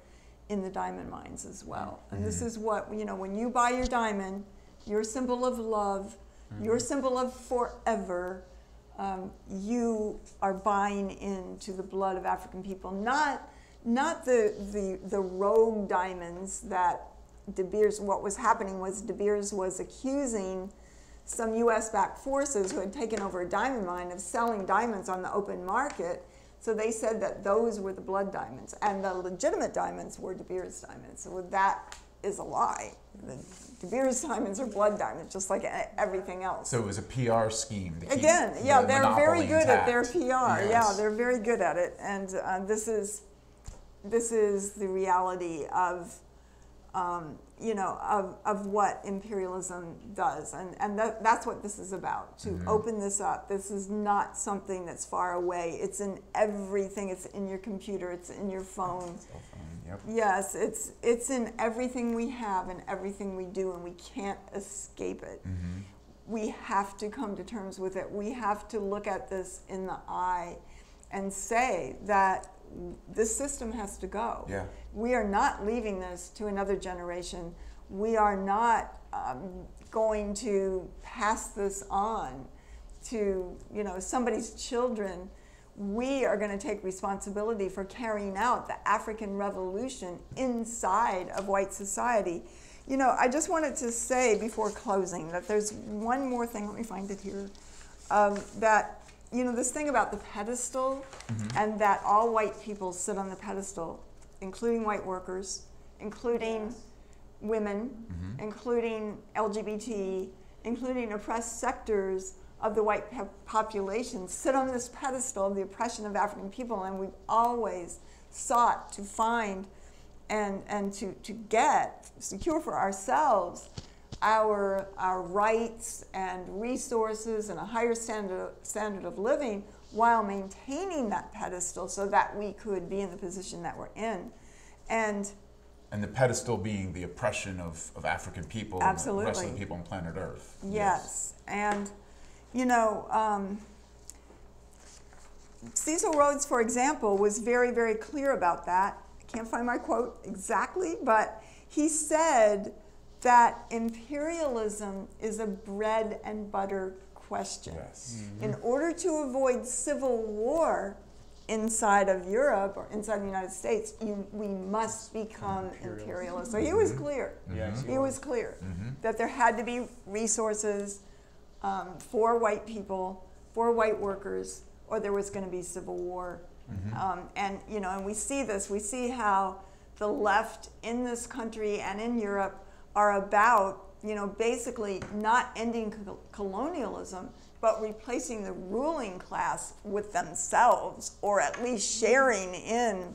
in the diamond mines as well. And this is what, when you buy your diamond, your symbol of love, your symbol of forever, you are buying into the blood of African people, not the rogue diamonds that De Beers. What was happening was De Beers was accusing some U.S.-backed forces who had taken over a diamond mine of selling diamonds on the open market So they said that those were the blood diamonds, and the legitimate diamonds were De Beers diamonds. So that is a lie. The De Beers diamonds are blood diamonds, just like everything else. So it was a PR scheme to keep Again, yeah, the they're monopoly very good at their intact. PR. Yes. Yeah, they're very good at it, and this is the reality of of what imperialism does, and that's what this is about. To open this up. This is not something that's far away. It's in everything. It's in your computer. It's in your phone. Yep. Yes, it's in everything we have and everything we do, and we can't escape it. We have to come to terms with it. We have to look at this in the eye and say that this system has to go. Yeah. We are not leaving this to another generation. We are not going to pass this on to somebody's children. We are going to take responsibility for carrying out the African Revolution inside of white society. I just wanted to say before closing that there's one more thing, let me find it here, that, this thing about the pedestal and that all white people sit on the pedestal, including white workers, including women, including LGBT, including oppressed sectors of the white population, sit on this pedestal of the oppression of African people, and we've always sought to find and to secure for ourselves our rights and resources and a higher standard of living while maintaining that pedestal so that we could be in the position that we're in. And the pedestal being the oppression of African people absolutely. And the rest of the people on planet Earth. Yes. And, Cecil Rhodes, for example, was very, very clear about that. I can't find my quote exactly, but he said that imperialism is a bread and butter question. Yes. In order to avoid civil war inside of Europe or inside the United States, we must become imperialist. So he was clear. Yes, he was clear that there had to be resources for white people, for white workers, or there was going to be civil war. And we see this. We see how the left in this country and in Europe are about, basically not ending colonialism, but replacing the ruling class with themselves, or at least sharing in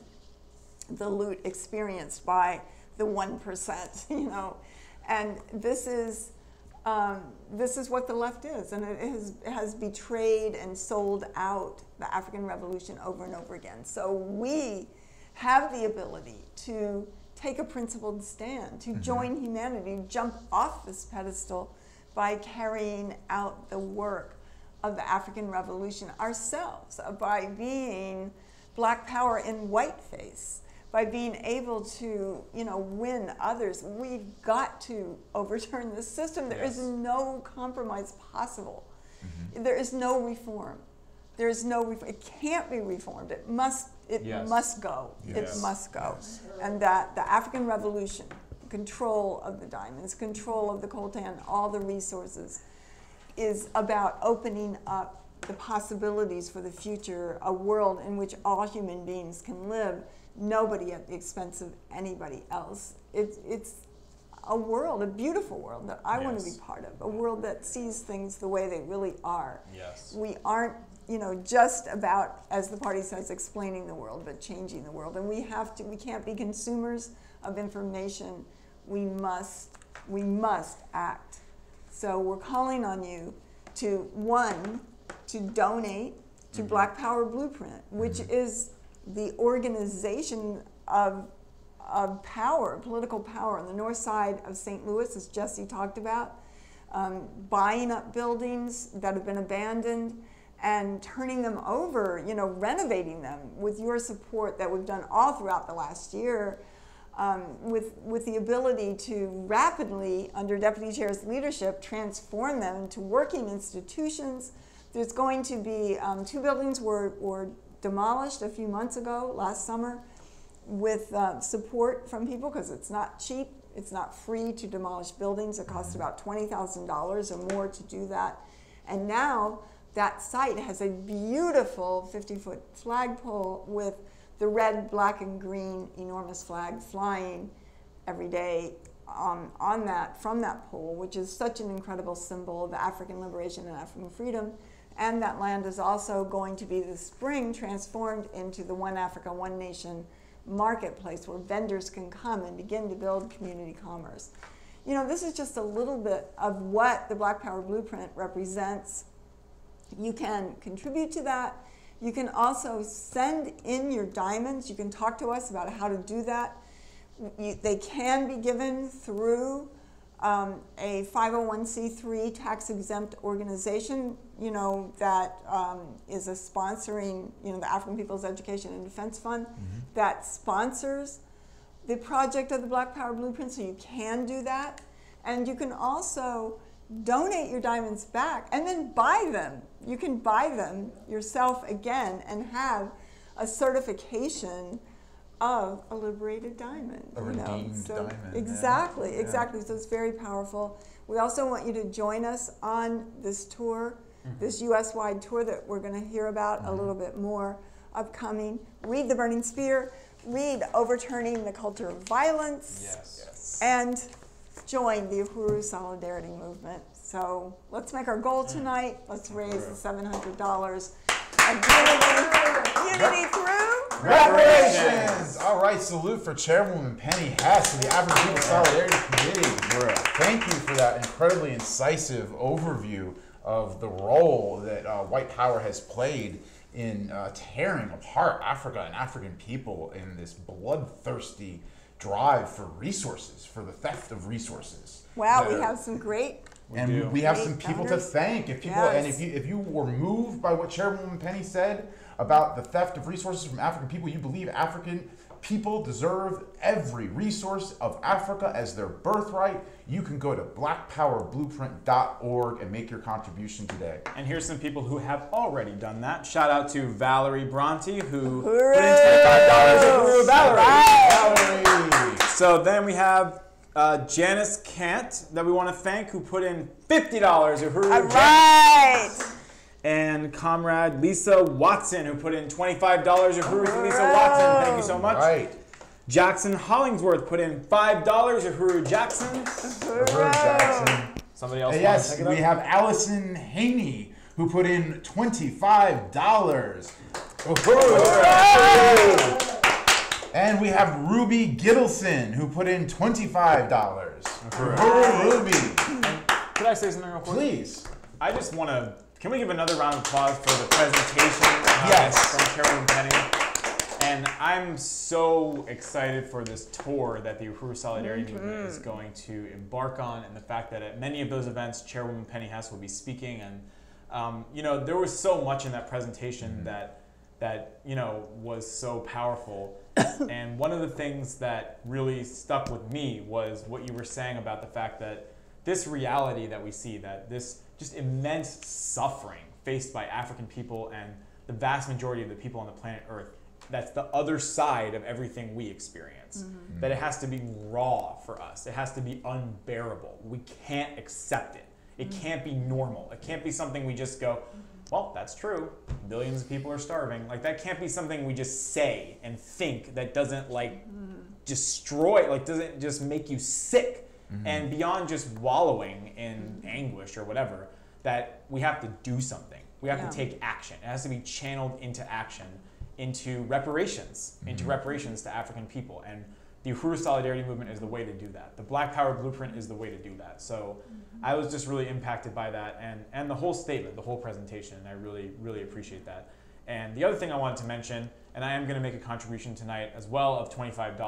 the loot experienced by the 1%, And this is what the left is, and it has betrayed and sold out the African Revolution over and over again. So we have the ability to take a principled stand, to join humanity, jump off this pedestal by carrying out the work of the African Revolution ourselves, by being Black power in whiteface, by being able to, win others. We've got to overturn this system. There is no compromise possible. There is no reform. There is no reform. It can't be reformed. It must go. It must go. And that the African Revolution, control of the diamonds, control of the coltan, all the resources, is about opening up the possibilities for the future, a world in which all human beings can live, nobody at the expense of anybody else. It's a world, a beautiful world that I want to be part of, a world that sees things the way they really are. Yes. We aren't, just about, as the party says, explaining the world, but changing the world. And we can't be consumers of information. We must act. So we're calling on you to donate to Black Power Blueprint, which is the organization of power, political power on the north side of St. Louis, as Jesse talked about, buying up buildings that have been abandoned and turning them over, renovating them with your support that we've done all throughout the last year, with the ability to rapidly, under Deputy Chair's leadership, transform them into working institutions. There's going to be 2 buildings were demolished a few months ago, last summer, with support from people, because it's not cheap. It's not free to demolish buildings. It costs about $20,000 or more to do that. And now that site has a beautiful 50-foot flagpole with the red, black, and green enormous flag flying every day on that, from that pole, which is such an incredible symbol of African liberation and African freedom. And that land is also going to be this spring transformed into the One Africa, One Nation marketplace where vendors can come and begin to build community commerce. You know, this is just a little bit of what the Black Power Blueprint represents. You can contribute to that. You can also send in your diamonds. You can talk to us about how to do that. They can be given through a 501c3 tax-exempt organization, you know, that is a sponsoring, you know, the African People's Education and Defense Fund that sponsors the project of the Black Power Blueprint, so you can do that. And you can also donate your diamonds back and then buy them. You can buy them yourself again and have a certification of a liberated diamond. A redeemed diamond. Exactly, exactly. So it's very powerful. We also want you to join us on this tour, this US-wide tour that we're going to hear about a little bit more upcoming. Read The Burning Spear, read Overturning the Culture of Violence, and join the Uhuru Solidarity Movement. So let's make our goal tonight. Let's raise the $700 of unity through reparations. All right, salute for Chairwoman Penny Hess of the African People's Solidarity Committee. Thank you for that incredibly incisive overview of the role that white power has played in tearing apart Africa and African people in this bloodthirsty drive for resources, for the theft of resources. Wow, we have some great we have some people to thank. If people and Yes. if you were moved by what Chairwoman Penny said about the theft of resources from African people, you believe African people deserve every resource of Africa as their birthright, you can go to blackpowerblueprint.org and make your contribution today. And here's some people who have already done that. Shout out to Valerie Bronte, who Hooray! put in $25. Valerie! Valerie! So then we have Janice Cant, that we want to thank, who put in $50. Uhuru, All right. And comrade Lisa Watson, who put in $25. Uhuru, Lisa Watson. Thank you so much. Right. Jackson Hollingsworth put in $5. Uhuru Jackson. Uhuru Jackson. Somebody else? Yes, take it we up? have Allison Haney, who put in $25. Uhuru! And we have Ruby Gittleson, who put in $25. Uhuru, Ruby! Could I say something real quick? Please. I just want to. Can we give another round of applause for the presentation Yes. from Chairwoman Penny? And I'm so excited for this tour that the Uhuru Solidarity Movement is going to embark on, and the fact that at many of those events, Chairwoman Penny Hess will be speaking. And you know, there was so much in that presentation that you know was so powerful. And one of the things that really stuck with me was what you were saying about the fact that this reality that we see, that this just immense suffering faced by African people and the vast majority of the people on the planet Earth, that's the other side of everything we experience. That it has to be raw for us. It has to be unbearable. We can't accept it. It can't be normal. It can't be something we just go, well, that's true. Billions of people are starving. Like, that can't be something we just say and think that doesn't like destroy, like doesn't just make you sick. And beyond just wallowing in anguish or whatever, that we have to do something. We have to take action. It has to be channeled into action, into reparations, to African people. And the Uhuru Solidarity Movement is the way to do that. The Black Power Blueprint is the way to do that. So I was just really impacted by that, and the whole statement, the whole presentation, and I really, really appreciate that. And the other thing I wanted to mention, and I am going to make a contribution tonight as well of $25.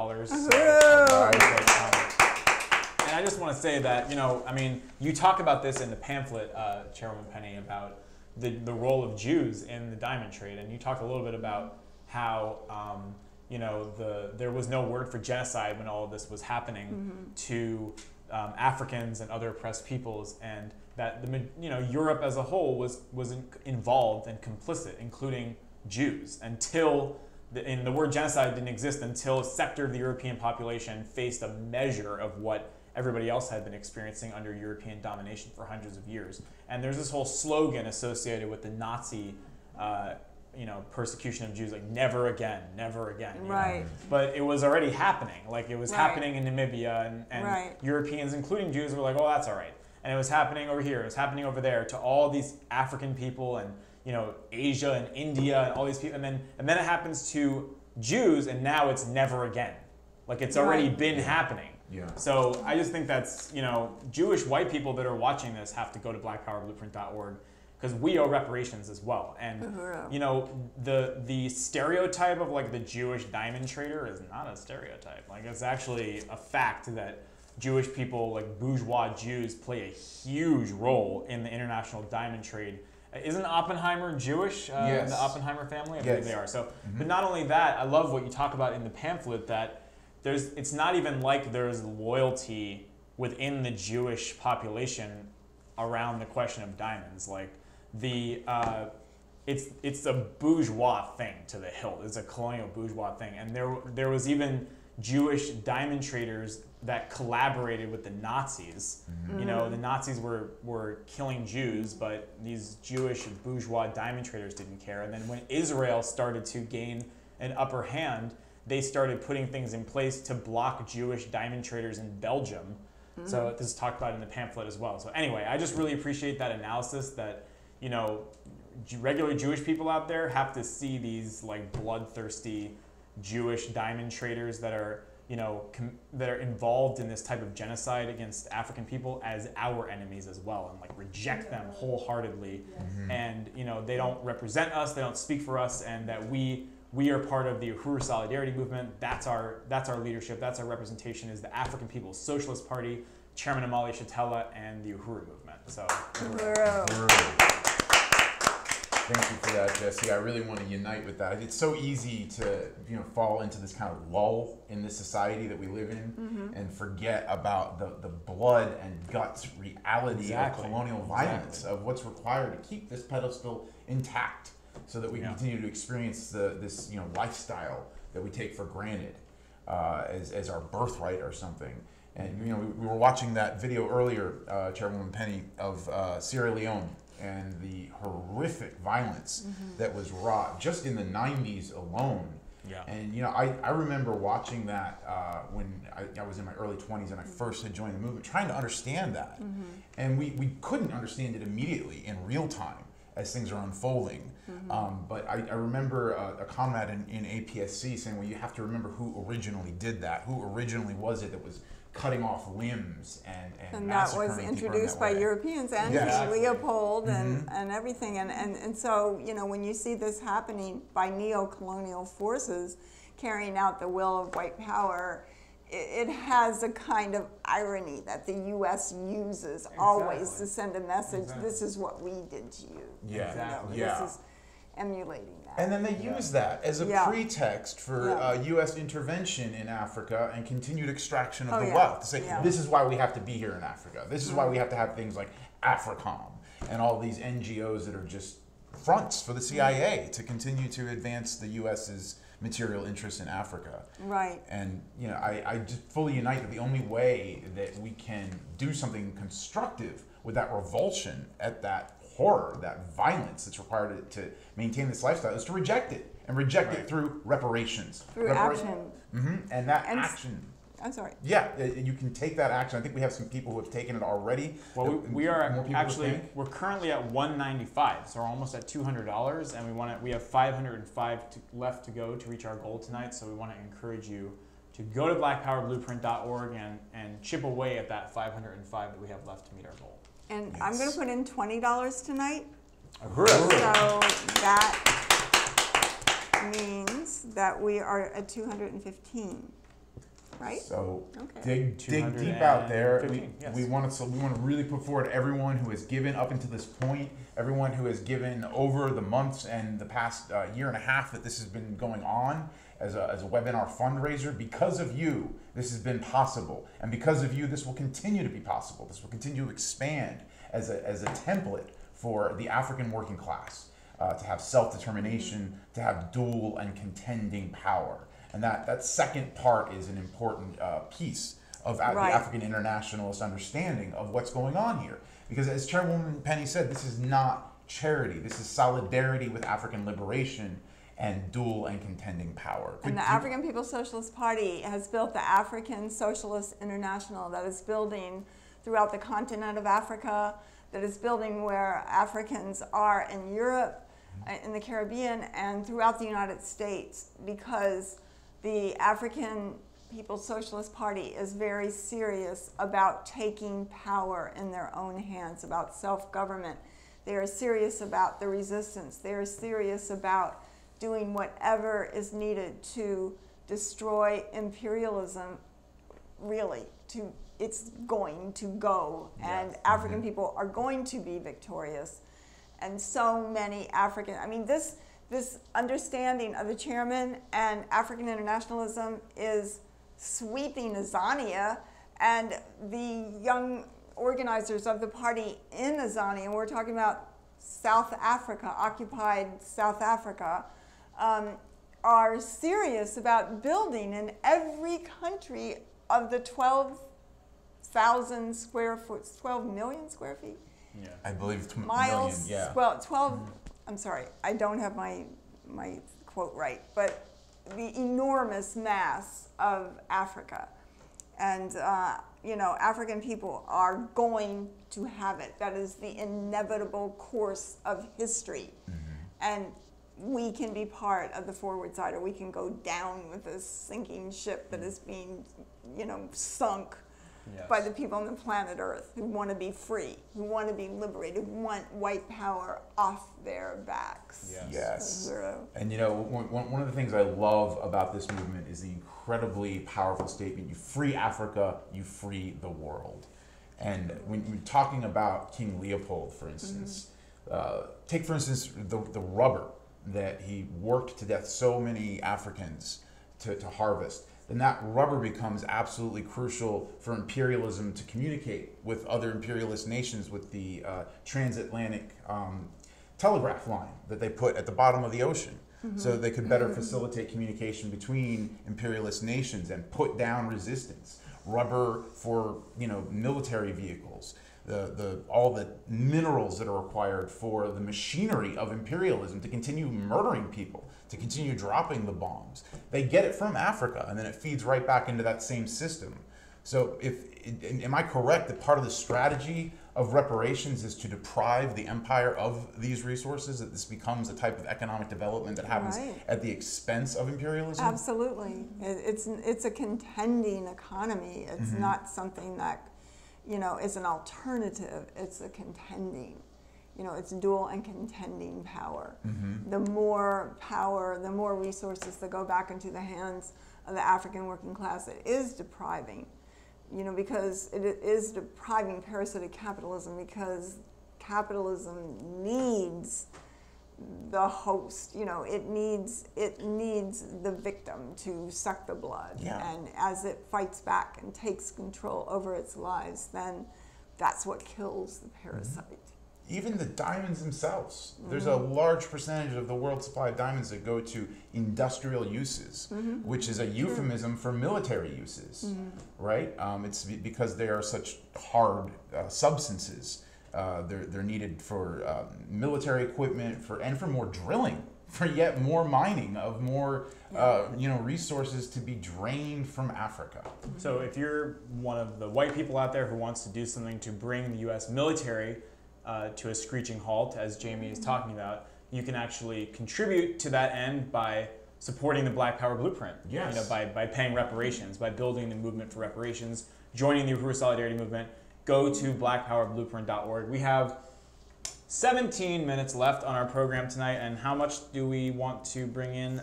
And I just want to say that, you know, I mean, you talk about this in the pamphlet, Chairwoman Penny, about the role of Jews in the diamond trade, and you talked a little bit about how, you know, there was no word for genocide when all of this was happening to Africans and other oppressed peoples, and that you know, Europe as a whole was involved and complicit, including Jews, until the word genocide didn't exist until a sector of the European population faced a measure of what everybody else had been experiencing under European domination for hundreds of years. And there's this whole slogan associated with the Nazi persecution of Jews, like never again, never again. Right. But it was already happening. Like it was happening in Namibia, and Europeans, including Jews, were like, oh, that's all right. And it was happening over here, it was happening over there, to all these African people and Asia and India and all these people. And then it happens to Jews, and now it's never again. Like it's already been happening. Yeah. So I just think that's, Jewish white people that are watching this have to go to blackpowerblueprint.org, because we owe reparations as well. And the stereotype of like the Jewish diamond trader is not a stereotype. Like it's actually a fact that Jewish people, like bourgeois Jews, play a huge role in the international diamond trade. Isn't Oppenheimer Jewish? Yes. The Oppenheimer family? I believe they are. So, but not only that, I love what you talk about in the pamphlet, that it's not even like there's loyalty within the Jewish population around the question of diamonds. Like it's a bourgeois thing to the hilt. It's a colonial bourgeois thing, and there was even Jewish diamond traders that collaborated with the Nazis. The Nazis were killing Jews, but these Jewish bourgeois diamond traders didn't care. And then when Israel started to gain an upper hand, they started putting things in place to block Jewish diamond traders in Belgium. So this is talked about in the pamphlet as well. So anyway, I just really appreciate that analysis, that regular Jewish people out there have to see these like bloodthirsty Jewish diamond traders that are that are involved in this type of genocide against African people as our enemies as well, and like reject them wholeheartedly. And they don't represent us, they don't speak for us, and that we are part of the Uhuru Solidarity Movement. That's our leadership, that's our representation, is the African People's Socialist Party, Chairman Amali Shatella, and the Uhuru Movement. So thank you for that, Jesse. I really want to unite with that. It's so easy to fall into this kind of lull in this society that we live in and forget about the blood and guts reality of colonial violence, of what's required to keep this pedestal intact, so that we continue to experience this lifestyle that we take for granted as our birthright or something. And we were watching that video earlier, Chairwoman Penny, of Sierra Leone, and the horrific violence that was wrought just in the 90s alone. Yeah. And I remember watching that when I was in my early 20s and I first had joined the movement, trying to understand that. And we couldn't understand it immediately in real time as things are unfolding. But I remember a comrade in APSC saying, well, you have to remember who originally did that. Who originally was it that was cutting off limbs and that was introduced by Europeans and Leopold and everything. And so, when you see this happening by neo-colonial forces carrying out the will of white power, it has a kind of irony that the U.S. uses always to send a message, this is what we did to you. This is emulating that. And then they use that as a pretext for U.S. intervention in Africa and continued extraction of the wealth. To say, this is why we have to be here in Africa. This is why we have to have things like AFRICOM and all these NGOs that are just fronts for the CIA to continue to advance the U.S.'s material interests in Africa. Right. And I just fully unite that the only way that we can do something constructive with that revulsion at that horror, that violence that's required to maintain this lifestyle, is to reject it, and reject it through reparations. Through action. And that action. I'm sorry. Yeah, you can take that action. I think we have some people who have taken it already. Well, we are actually, we're currently at $195, so we're almost at $200, and we have 505 left to go to reach our goal tonight. So we want to encourage you to go to blackpowerblueprint.org and chip away at that 505 that we have left to meet our goal. And I'm going to put in $20 tonight. Uhuru. So that means that we are at 215. Right? So dig deep out there. We want to really put forward everyone who has given up until this point, everyone who has given over the months and the past year and a half that this has been going on as a webinar fundraiser. Because of you, this has been possible, and because of you, this will continue to be possible. This will continue to expand as a template for the African working class to have self-determination, to have dual and contending power. And that second part is an important piece of the African internationalist understanding of what's going on here. Because as Chairwoman Penny said, this is not charity. This is solidarity with African liberation and dual and contending power. And the African People's Socialist Party has built the African Socialist International that is building throughout the continent of Africa, that is building where Africans are in Europe, in the Caribbean, and throughout the United States, because the African People's Socialist Party is very serious about taking power in their own hands, about self-government. They are serious about the resistance. They are serious about doing whatever is needed to destroy imperialism, really. It's going to go, and African people are going to be victorious. And so many African, I mean, this understanding of the chairman and African internationalism is sweeping Azania and the young organizers of the party in Azania, and we're talking about South Africa, occupied South Africa, are serious about building in every country of the 12,000 square foot, 12 million square feet? Yeah. I believe miles, million, yeah. Well, 12, I'm sorry, I don't have my quote right, but the enormous mass of Africa. And, you know, African people are going to have it. That is the inevitable course of history. And we can be part of the forward side, or we can go down with this sinking ship that is being, you know, sunk by the people on the planet Earth who want to be free, who want to be liberated, who want white power off their backs. Yes. And you know, one of the things I love about this movement is the incredibly powerful statement: you free Africa, you free the world. And when you're talking about King Leopold, for instance, take for instance the rubber that he worked to death so many Africans to harvest. Then that rubber becomes absolutely crucial for imperialism to communicate with other imperialist nations, with the transatlantic telegraph line that they put at the bottom of the ocean, so that they could better facilitate communication between imperialist nations and put down resistance. Rubber for, you know, military vehicles, all the minerals that are required for the machinery of imperialism to continue murdering people, to continue dropping the bombs. They get it from Africa, and then it feeds right back into that same system. So am I correct that part of the strategy of reparations is to deprive the empire of these resources, that this becomes a type of economic development that happens at the expense of imperialism? Absolutely. It's a contending economy. It's not something that, you know, is an alternative. It's a contending. You know, it's dual and contending power. The more power, the more resources that go back into the hands of the African working class, it is depriving. You know, because it is depriving parasitic capitalism, because capitalism needs the host. You know, it needs the victim to suck the blood. And as it fights back and takes control over its lives, then that's what kills the parasite. Even the diamonds themselves. There's a large percentage of the world's supply of diamonds that go to industrial uses, which is a euphemism for military uses, right? It's because they are such hard substances. They're needed for military equipment, and for more drilling, for yet more mining of more you know, resources to be drained from Africa. So if you're one of the white people out there who wants to do something to bring the U.S. military to a screeching halt, as Jamie is talking about, you can actually contribute to that end by supporting the Black Power Blueprint. Yes. You know, by paying reparations, by building the movement for reparations, joining the Uhuru Solidarity Movement. Go to blackpowerblueprint.org. We have 17 minutes left on our program tonight, and how much do we want to bring in?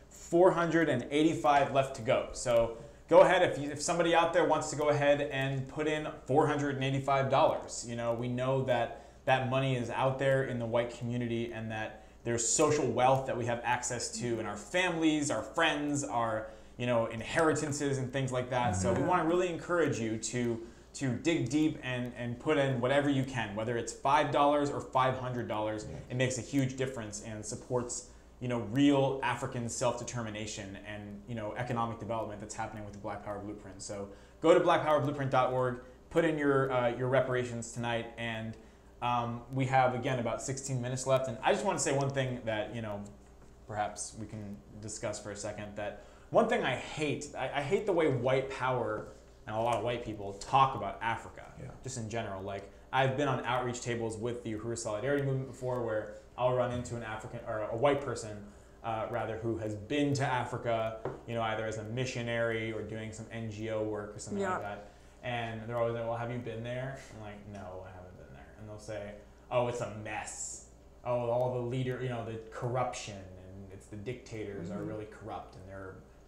485 left to go. So go ahead, if somebody out there wants to go ahead and put in $485. You know, we know that that money is out there in the white community, and that there's social wealth that we have access to in our families, our friends, our, you know, inheritances and things like that. So we want to really encourage you to dig deep and put in whatever you can, whether it's $5 or $500. It makes a huge difference and supports, real African self-determination and, economic development that's happening with the Black Power Blueprint. So go to blackpowerblueprint.org, put in your reparations tonight, and we have, again, about 16 minutes left. And I just want to say one thing that, perhaps we can discuss for a second, that one thing I hate the way white power and a lot of white people talk about Africa, just in general. Like, I've been on outreach tables with the Uhuru Solidarity Movement before where I'll run into an African, or a white person, rather, who has been to Africa, either as a missionary or doing some NGO work or something like that. And they're always like, well, have you been there? I'm like, no, I haven't been there. And they'll say, oh, it's a mess. Oh, all the the corruption, and it's the dictators are really corrupt, and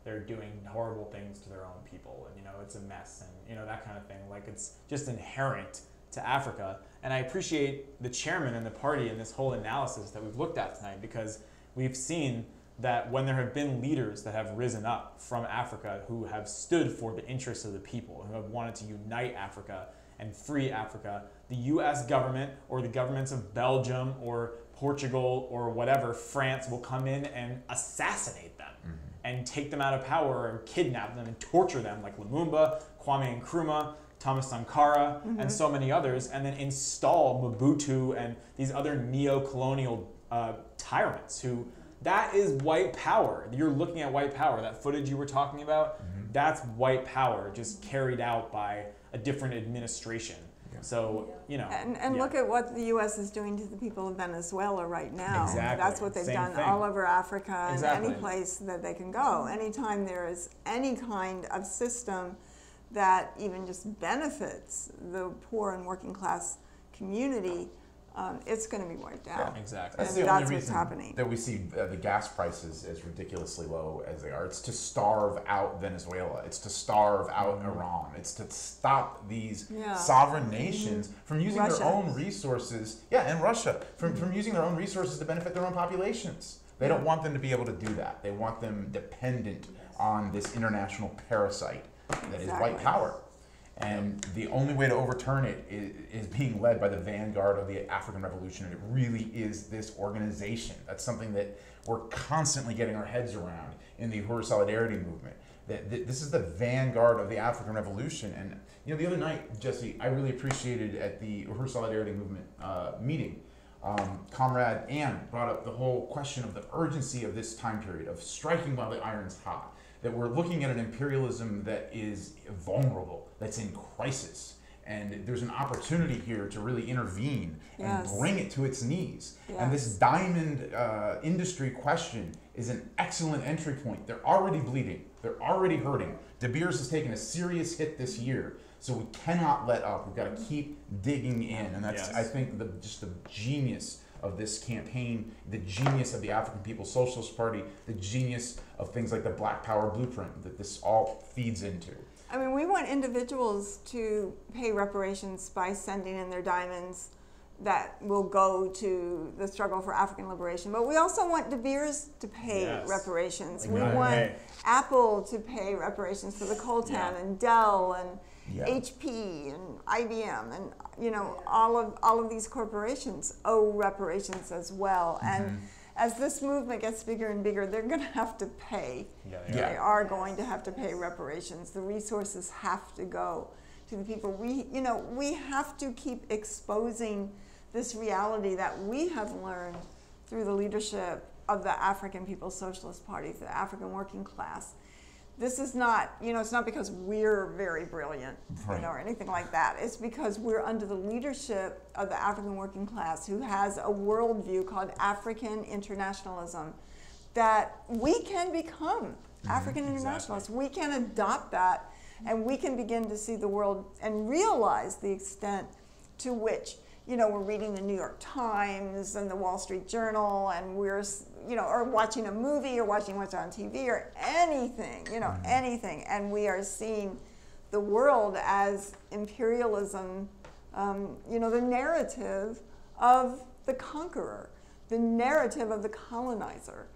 they're doing horrible things to their own people, and it's a mess, and that kind of thing. Like, it's just inherent to Africa. And I appreciate the chairman and the party and this whole analysis that we've looked at tonight, because we've seen that when there have been leaders that have risen up from Africa who have stood for the interests of the people, who have wanted to unite Africa and free Africa, the US government or the governments of Belgium or Portugal or whatever, France, will come in and assassinate them and take them out of power, or kidnap them and torture them, like Lumumba, Kwame Nkrumah, Thomas Sankara, and so many others, and then install Mobutu and these other neo-colonial tyrants who, that is white power. You're looking at white power. That footage you were talking about, that's white power just carried out by a different administration. So, And look at what the U.S. is doing to the people of Venezuela right now. Exactly. That's what they've done all over Africa and any place that they can go. Anytime there is any kind of system that even just benefits the poor and working class community, it's going to be wiped out. Yeah, exactly. That's the only reason that we see the gas prices as ridiculously low as they are. It's to starve out Venezuela. It's to starve out Iran. It's to stop these sovereign nations from using their own resources. And Russia from using their own resources to benefit their own populations. They don't want them to be able to do that. They want them dependent on this international parasite that is white power. And the only way to overturn it is being led by the vanguard of the African Revolution. And it really is this organization. That's something that we're constantly getting our heads around in the Uhuru Solidarity Movement. That this is the vanguard of the African Revolution. And the other night, Jesse, I really appreciated at the Uhuru Solidarity Movement meeting, Comrade Ann brought up the whole question of the urgency of this time period, of striking while the iron's hot. That we're looking at an imperialism that is vulnerable, that's in crisis. And there's an opportunity here to really intervene and bring it to its knees. And this diamond industry question is an excellent entry point. They're already bleeding. They're already hurting. De Beers has taken a serious hit this year. So we cannot let up. We've got to keep digging in. And that's, I think, just the genius of this campaign, the genius of the African People's Socialist Party, the genius of things like the Black Power Blueprint that this all feeds into. I mean, we want individuals to pay reparations by sending in their diamonds that will go to the struggle for African liberation. But we also want De Beers to pay reparations. We want Apple to pay reparations for the coltan and Dell and HP and IBM and all of these corporations owe reparations as well. And as this movement gets bigger and bigger, they're going to have to pay. They are going to have to pay reparations. The resources have to go to the people. We have to keep exposing this reality that we have learned through the leadership of the African People's Socialist Party, the African working class. This is not, it's not because we're very brilliant, or anything like that. It's because we're under the leadership of the African working class, who has a worldview called African internationalism, that we can become African internationalists. We can adopt that, and we can begin to see the world and realize the extent to which, we're reading the New York Times and the Wall Street Journal, and we're, or watching a movie or watching what's on TV or anything, anything. And we are seeing the world as imperialism, the narrative of the conqueror, the narrative of the colonizer.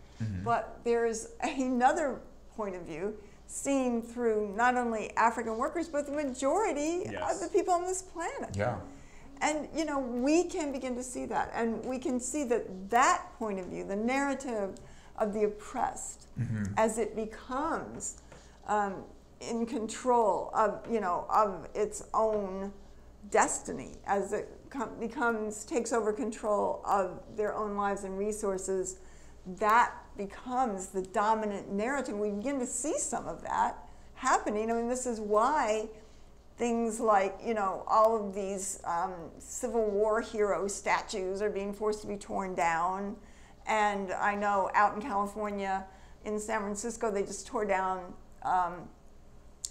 But there's another point of view seen through not only African workers, but the majority of the people on this planet. And, we can begin to see that. And we can see that point of view, the narrative of the oppressed as it becomes in control of, of its own destiny, as it takes over control of their own lives and resources. That becomes the dominant narrative. We begin to see some of that happening. I mean, this is why things like, all of these Civil War hero statues are being forced to be torn down. And I know out in California, in San Francisco, they just tore down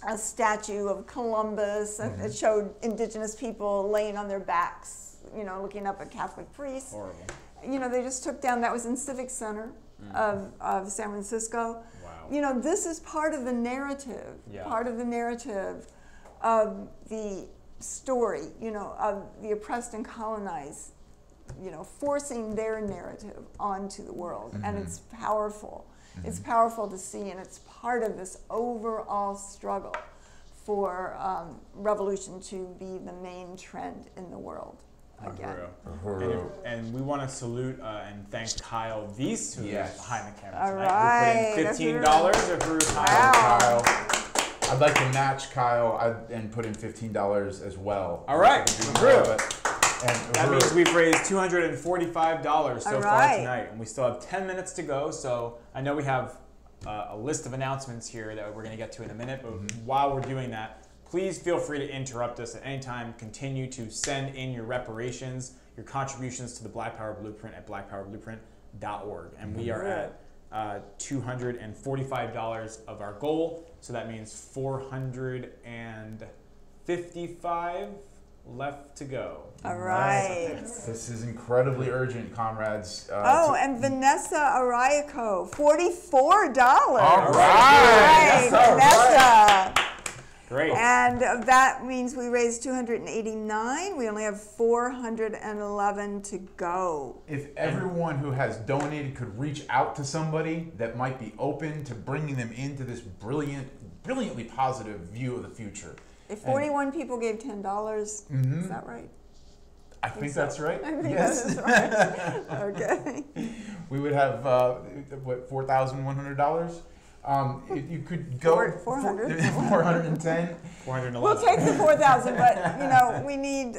a statue of Columbus that showed indigenous people laying on their backs, looking up at Catholic priests. Horrible. They just took down, that was in Civic Center of San Francisco. Wow. This is part of the narrative, of the story, of the oppressed and colonized, forcing their narrative onto the world. And it's powerful. It's powerful to see, and it's part of this overall struggle for revolution to be the main trend in the world again. And we want to salute and thank Kyle Weiss, who is behind the camera All tonight. right. We put in $15 for Kyle. Wow. Kyle. I'd like to match Kyle and put in $15 as well. All right. And that means we've raised $245 so far tonight, and we still have 10 minutes to go. So I know we have a list of announcements here that we're going to get to in a minute, but while we're doing that, please feel free to interrupt us at any time. Continue to send in your reparations, your contributions to the Black Power Blueprint at blackpowerblueprint.org. And we are at $245 of our goal, so that means 455 left to go. All right. This is incredibly urgent, comrades. And Vanessa Ariaco, $44. All right. Vanessa. Great. And that means we raised 289. We only have 411 to go. If everyone who has donated could reach out to somebody that might be open to bringing them into this brilliantly positive view of the future. If 41 people gave $10, is that right? I think that's right. I think yes. that is right. Okay. We would have, what, $4,100? You could go 400. 410. 411. We'll take the 4,000, but we need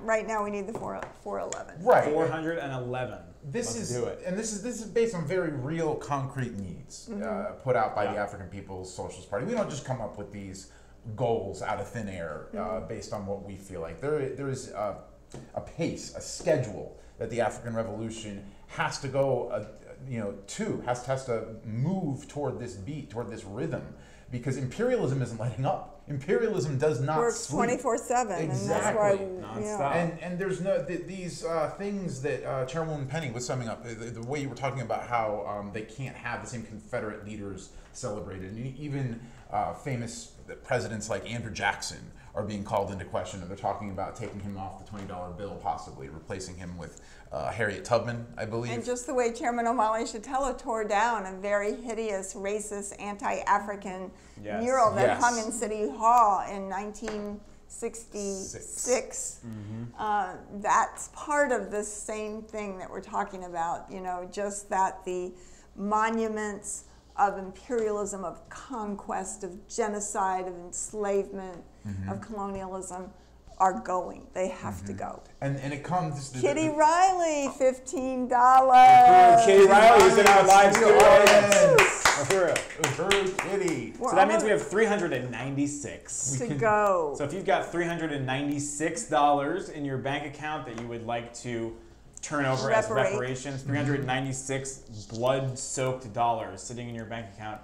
right now we need the 411. Right. 411. This Let's is do it. And this is based on very real, concrete needs put out by the African People's Socialist Party. We don't just come up with these goals out of thin air based on what we feel like. There is a pace, a schedule that the African Revolution has to go. Has to move toward this beat, toward this rhythm, because imperialism isn't letting up. Imperialism does not works 24/7, Exactly. and that's why Nonstop. And there's no these things that Chairwoman Penny was summing up. The way you were talking about how they can't have the same Confederate leaders celebrated, and even famous presidents like Andrew Jackson are being called into question, and they're talking about taking him off the $20 bill, possibly replacing him with Harriet Tubman, I believe. And just the way Chairman Omali Shatella tore down a very hideous, racist, anti-African mural that hung in City Hall in 1966. That's part of the same thing that we're talking about, just that the monuments of imperialism, of conquest, of genocide, of enslavement, of colonialism are going. They have to go. And it comes... Kitty Riley, $15. Kitty Riley, who's in our live studio. Kitty. So that means we have 396 to go. So if you've got $396 in your bank account that you would like to turn over as reparations, 396 blood-soaked dollars sitting in your bank account,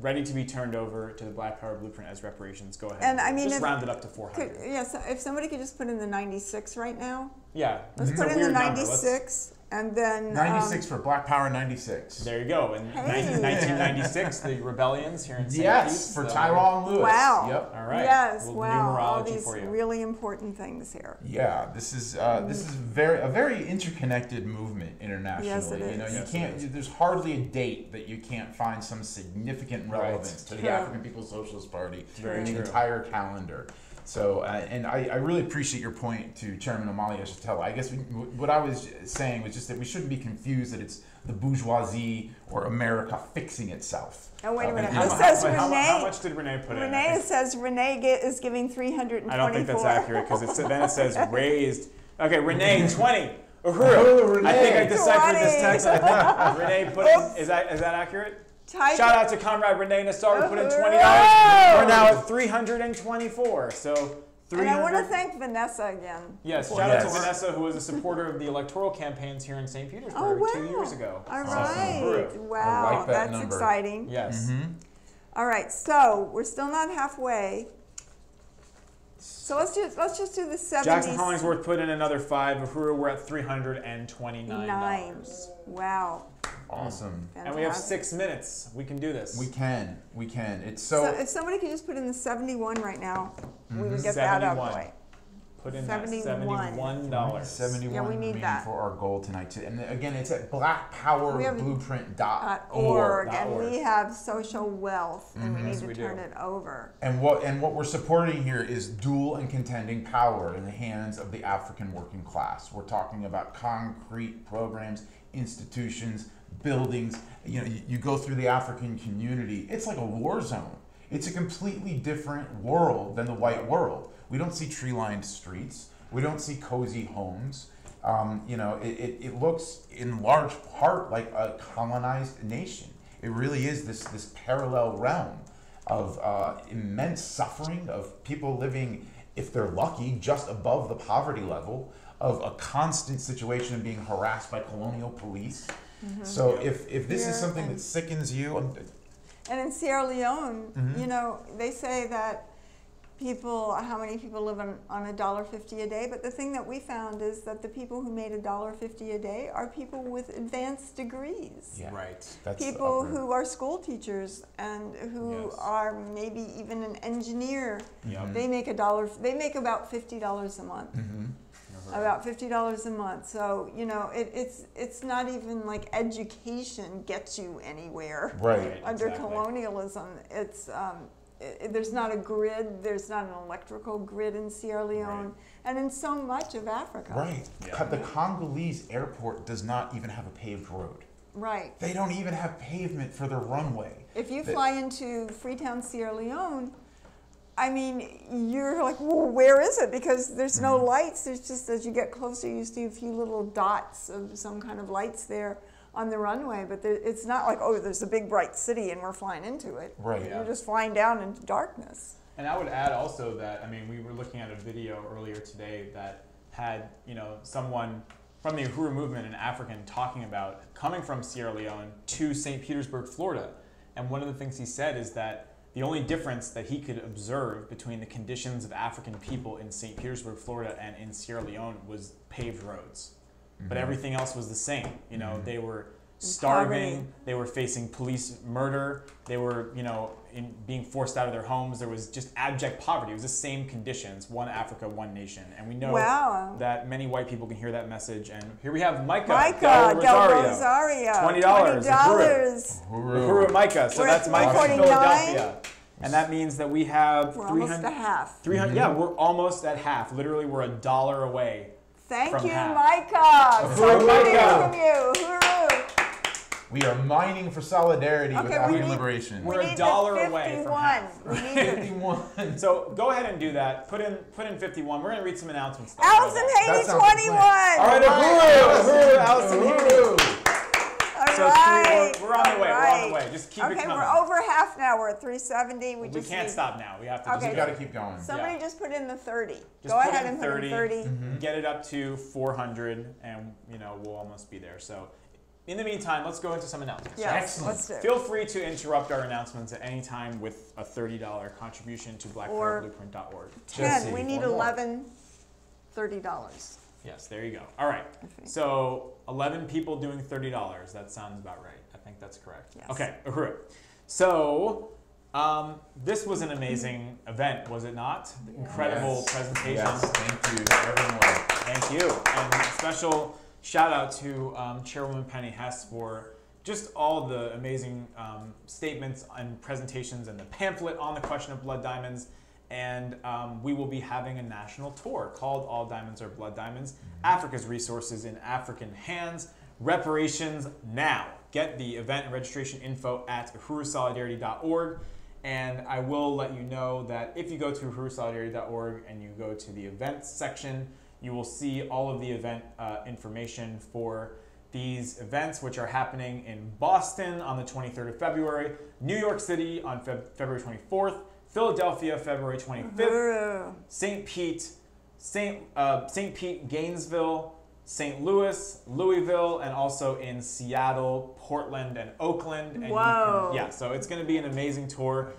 ready to be turned over to the Black Power Blueprint as reparations. Go ahead. And I mean, just round it up to 400. Yes, if somebody could just put in the 96 right now. Yeah. Let's put in the 96, and then 96 for Black Power 96. There you go. In 1996, the rebellions here in St. Yes, for Tyrone Lewis. Wow. Yep. All right. Yes. We'll Wow. All numerology these for you. really important things here. Yeah, this is a very interconnected movement internationally. Yes, it is. You can't. There's hardly a date that you can't find some significant relevance to the African People's Socialist Party in the entire calendar. So, and I really appreciate your point to Chairman Amalia Shatella. I guess what I was saying was just that we shouldn't be confused that it's the bourgeoisie or America fixing itself. Oh, wait a minute. How, This says how, Renee. how much did Renee put in? Renee says Renee is giving 324. I don't think that's accurate because then it says raised. Okay, Renee, 20. Uhuru. Renee. I think I deciphered 20. this text. I think Renee put in, is that accurate? Type Shout out to Comrade Renee Nassar who put in $20. Uhuru. We're now at 324. So 300. And I want to thank Vanessa again. Yes, shout out to Vanessa, who was a supporter of the electoral campaigns here in St. Petersburg 2 years ago. All So, right. Uhuru. Wow, I like that that's number. exciting. Yes. All right, so we're still not halfway. So let's just do the 70s. Jackson Hollingsworth put in another 5. Uhuru, we're at $329. Wow. Awesome. Fantastic. And we have 6 minutes. We can do this. We can. It's So if somebody could just put in the 71 right now, we would get that out of the way. Put in 71. $71. 71 Yeah, we need remaining that. for our goal tonight. And again, it's at blackpowerblueprint.org. .org, and we have social wealth, and we need to we turn do. it over. And what we're supporting here is dual and contending power in the hands of the African working class. We're talking about concrete programs, institutions, buildings. You know, you go through the African community, it's like a war zone. It's a completely different world than the white world. We don't see tree-lined streets. We don't see cozy homes. You know, it looks in large part like a colonized nation. It really is this parallel realm of immense suffering, of people living, if they're lucky, just above the poverty level, of a constant situation of being harassed by colonial police. So if this is something that sickens you, And in Sierra Leone, you know, they say that how many people live on $1.50 a day, but the thing that we found is that the people who made $1.50 a day are people with advanced degrees. yeah, Right. that's People who are school teachers and who Yes. are maybe even an engineer. Yep. They make they make about $50 a month. About $50 a month. So, you know, it's not even like education gets you anywhere. right. Under Exactly. colonialism, it's there's not a grid, there's not an electrical grid in Sierra Leone, and in so much of Africa. Right. Yeah. The Congolese airport does not even have a paved road. Right. They don't even have pavement for their runway. If you fly into Freetown, Sierra Leone, I mean, you're like, well, where is it? Because there's no lights. There's just, as you get closer, you see a few little dots of some kind of lights there on the runway. But it's not like, oh, there's a big bright city and we're flying into it. Right. You're just flying down into darkness. And I would add also that, I mean, we were looking at a video earlier today that had, you know, someone from the Uhuru movement, an African, talking about coming from Sierra Leone to St. Petersburg, Florida. And one of the things he said is that the only difference that he could observe between the conditions of African people in St. Petersburg, Florida and in Sierra Leone was paved roads. But everything else was the same. You know, they were starving, they were facing police murder, they were, you know, being forced out of their homes. There was just abject poverty. It was the same conditions, one Africa, one nation. And we know that many white people can hear that message. And here we have Micah Del Rosario. $20. Uhuru Micah. So that's Micah from Philadelphia. And that means that we have we're almost at half. 300. Yeah, we're almost at half. Literally, we're $1 away. Thank from you, half. Micah. Uhuru, So Micah. from you. Uhuru. We are mining for solidarity with Okay, African liberation. We're We need $1 the away from 51. half. We need the 51. So go ahead and do that. Put in 51. We're going to read some announcements. Though. Allison Haney, sounds like a 21. plan. All right, Uhuru, Allison Uhuru. All So right. we're on the way. We're on the way. Just keep it Okay, coming. we're over half now. We're at 370. We just can't need- stop now. We have to Okay. just We got to keep going. Somebody Yeah. just put in the 30. Just Go put ahead in and put in 30. Get it up to 400, and you know we'll almost be there. So, in the meantime, let's go into some announcements. Yes, Excellent. let's do it. Feel free to interrupt our announcements at any time with a $30 contribution to blackpowerblueprint.org. 10. We Jesse, need one more. 11 $30. Yes, there you go. All right. So 11 people doing $30. That sounds about right. I think that's correct. Yes. Okay, Uhuru. So this was an amazing event, was it not? Incredible presentation. Yes, thank you to everyone. Thank you. And a special shout out to Chairwoman Penny Hess for just all the amazing statements and presentations and the pamphlet on the question of blood diamonds. and we will be having a national tour called All Diamonds Are Blood Diamonds, Africa's Resources in African Hands, Reparations Now. Get the event and registration info at uhurusolidarity.org. And I will let you know that if you go to uhurusolidarity.org and you go to the events section, you will see all of the event information for these events, which are happening in Boston on the 23rd of February, New York City on February 24th, Philadelphia February 25th, St. Pete, Gainesville, St. Louis, Louisville, and also in Seattle, Portland, and Oakland. And Whoa. So it's going to be an amazing tour.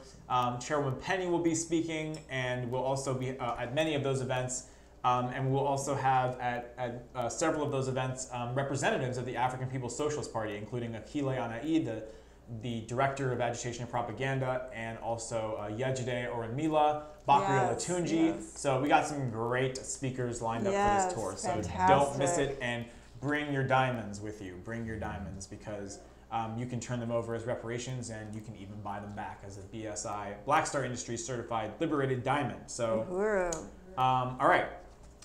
Chairwoman Penny will be speaking, and we'll also be at many of those events. And we'll also have at several of those events representatives of the African People's Socialist Party, including Akile Anaid, the Director of Agitation and Propaganda, and also Yejide Oranmila, Bakri Olatunji. So we got some great speakers lined up for this tour. So don't miss it, and bring your diamonds with you. Bring your diamonds, because you can turn them over as reparations, and you can even buy them back as a BSI, Black Star Industries certified liberated diamond. So, all right.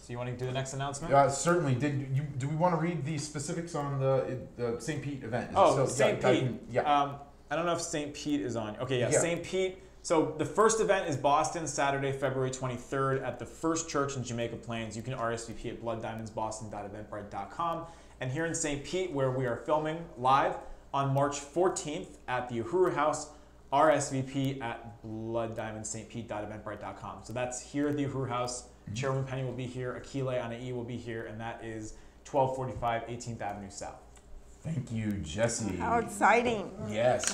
So you want to do the next announcement? Certainly. Do we want to read the specifics on the St. Pete event? St. Pete. I don't know if St. Pete is on. Okay, St. Pete. So the first event is Boston, Saturday, February 23rd at the First Church in Jamaica Plains. You can RSVP at blooddiamondsboston.eventbrite.com. And here in St. Pete, where we are filming live on March 14th at the Uhuru House, RSVP at blooddiamondstpete.eventbrite.com. So that's here at the Uhuru House. Chairwoman Penny will be here, Akile Anaid will be here, and that is 1245 18th Avenue South. Thank you, Jesse. How exciting. Yes.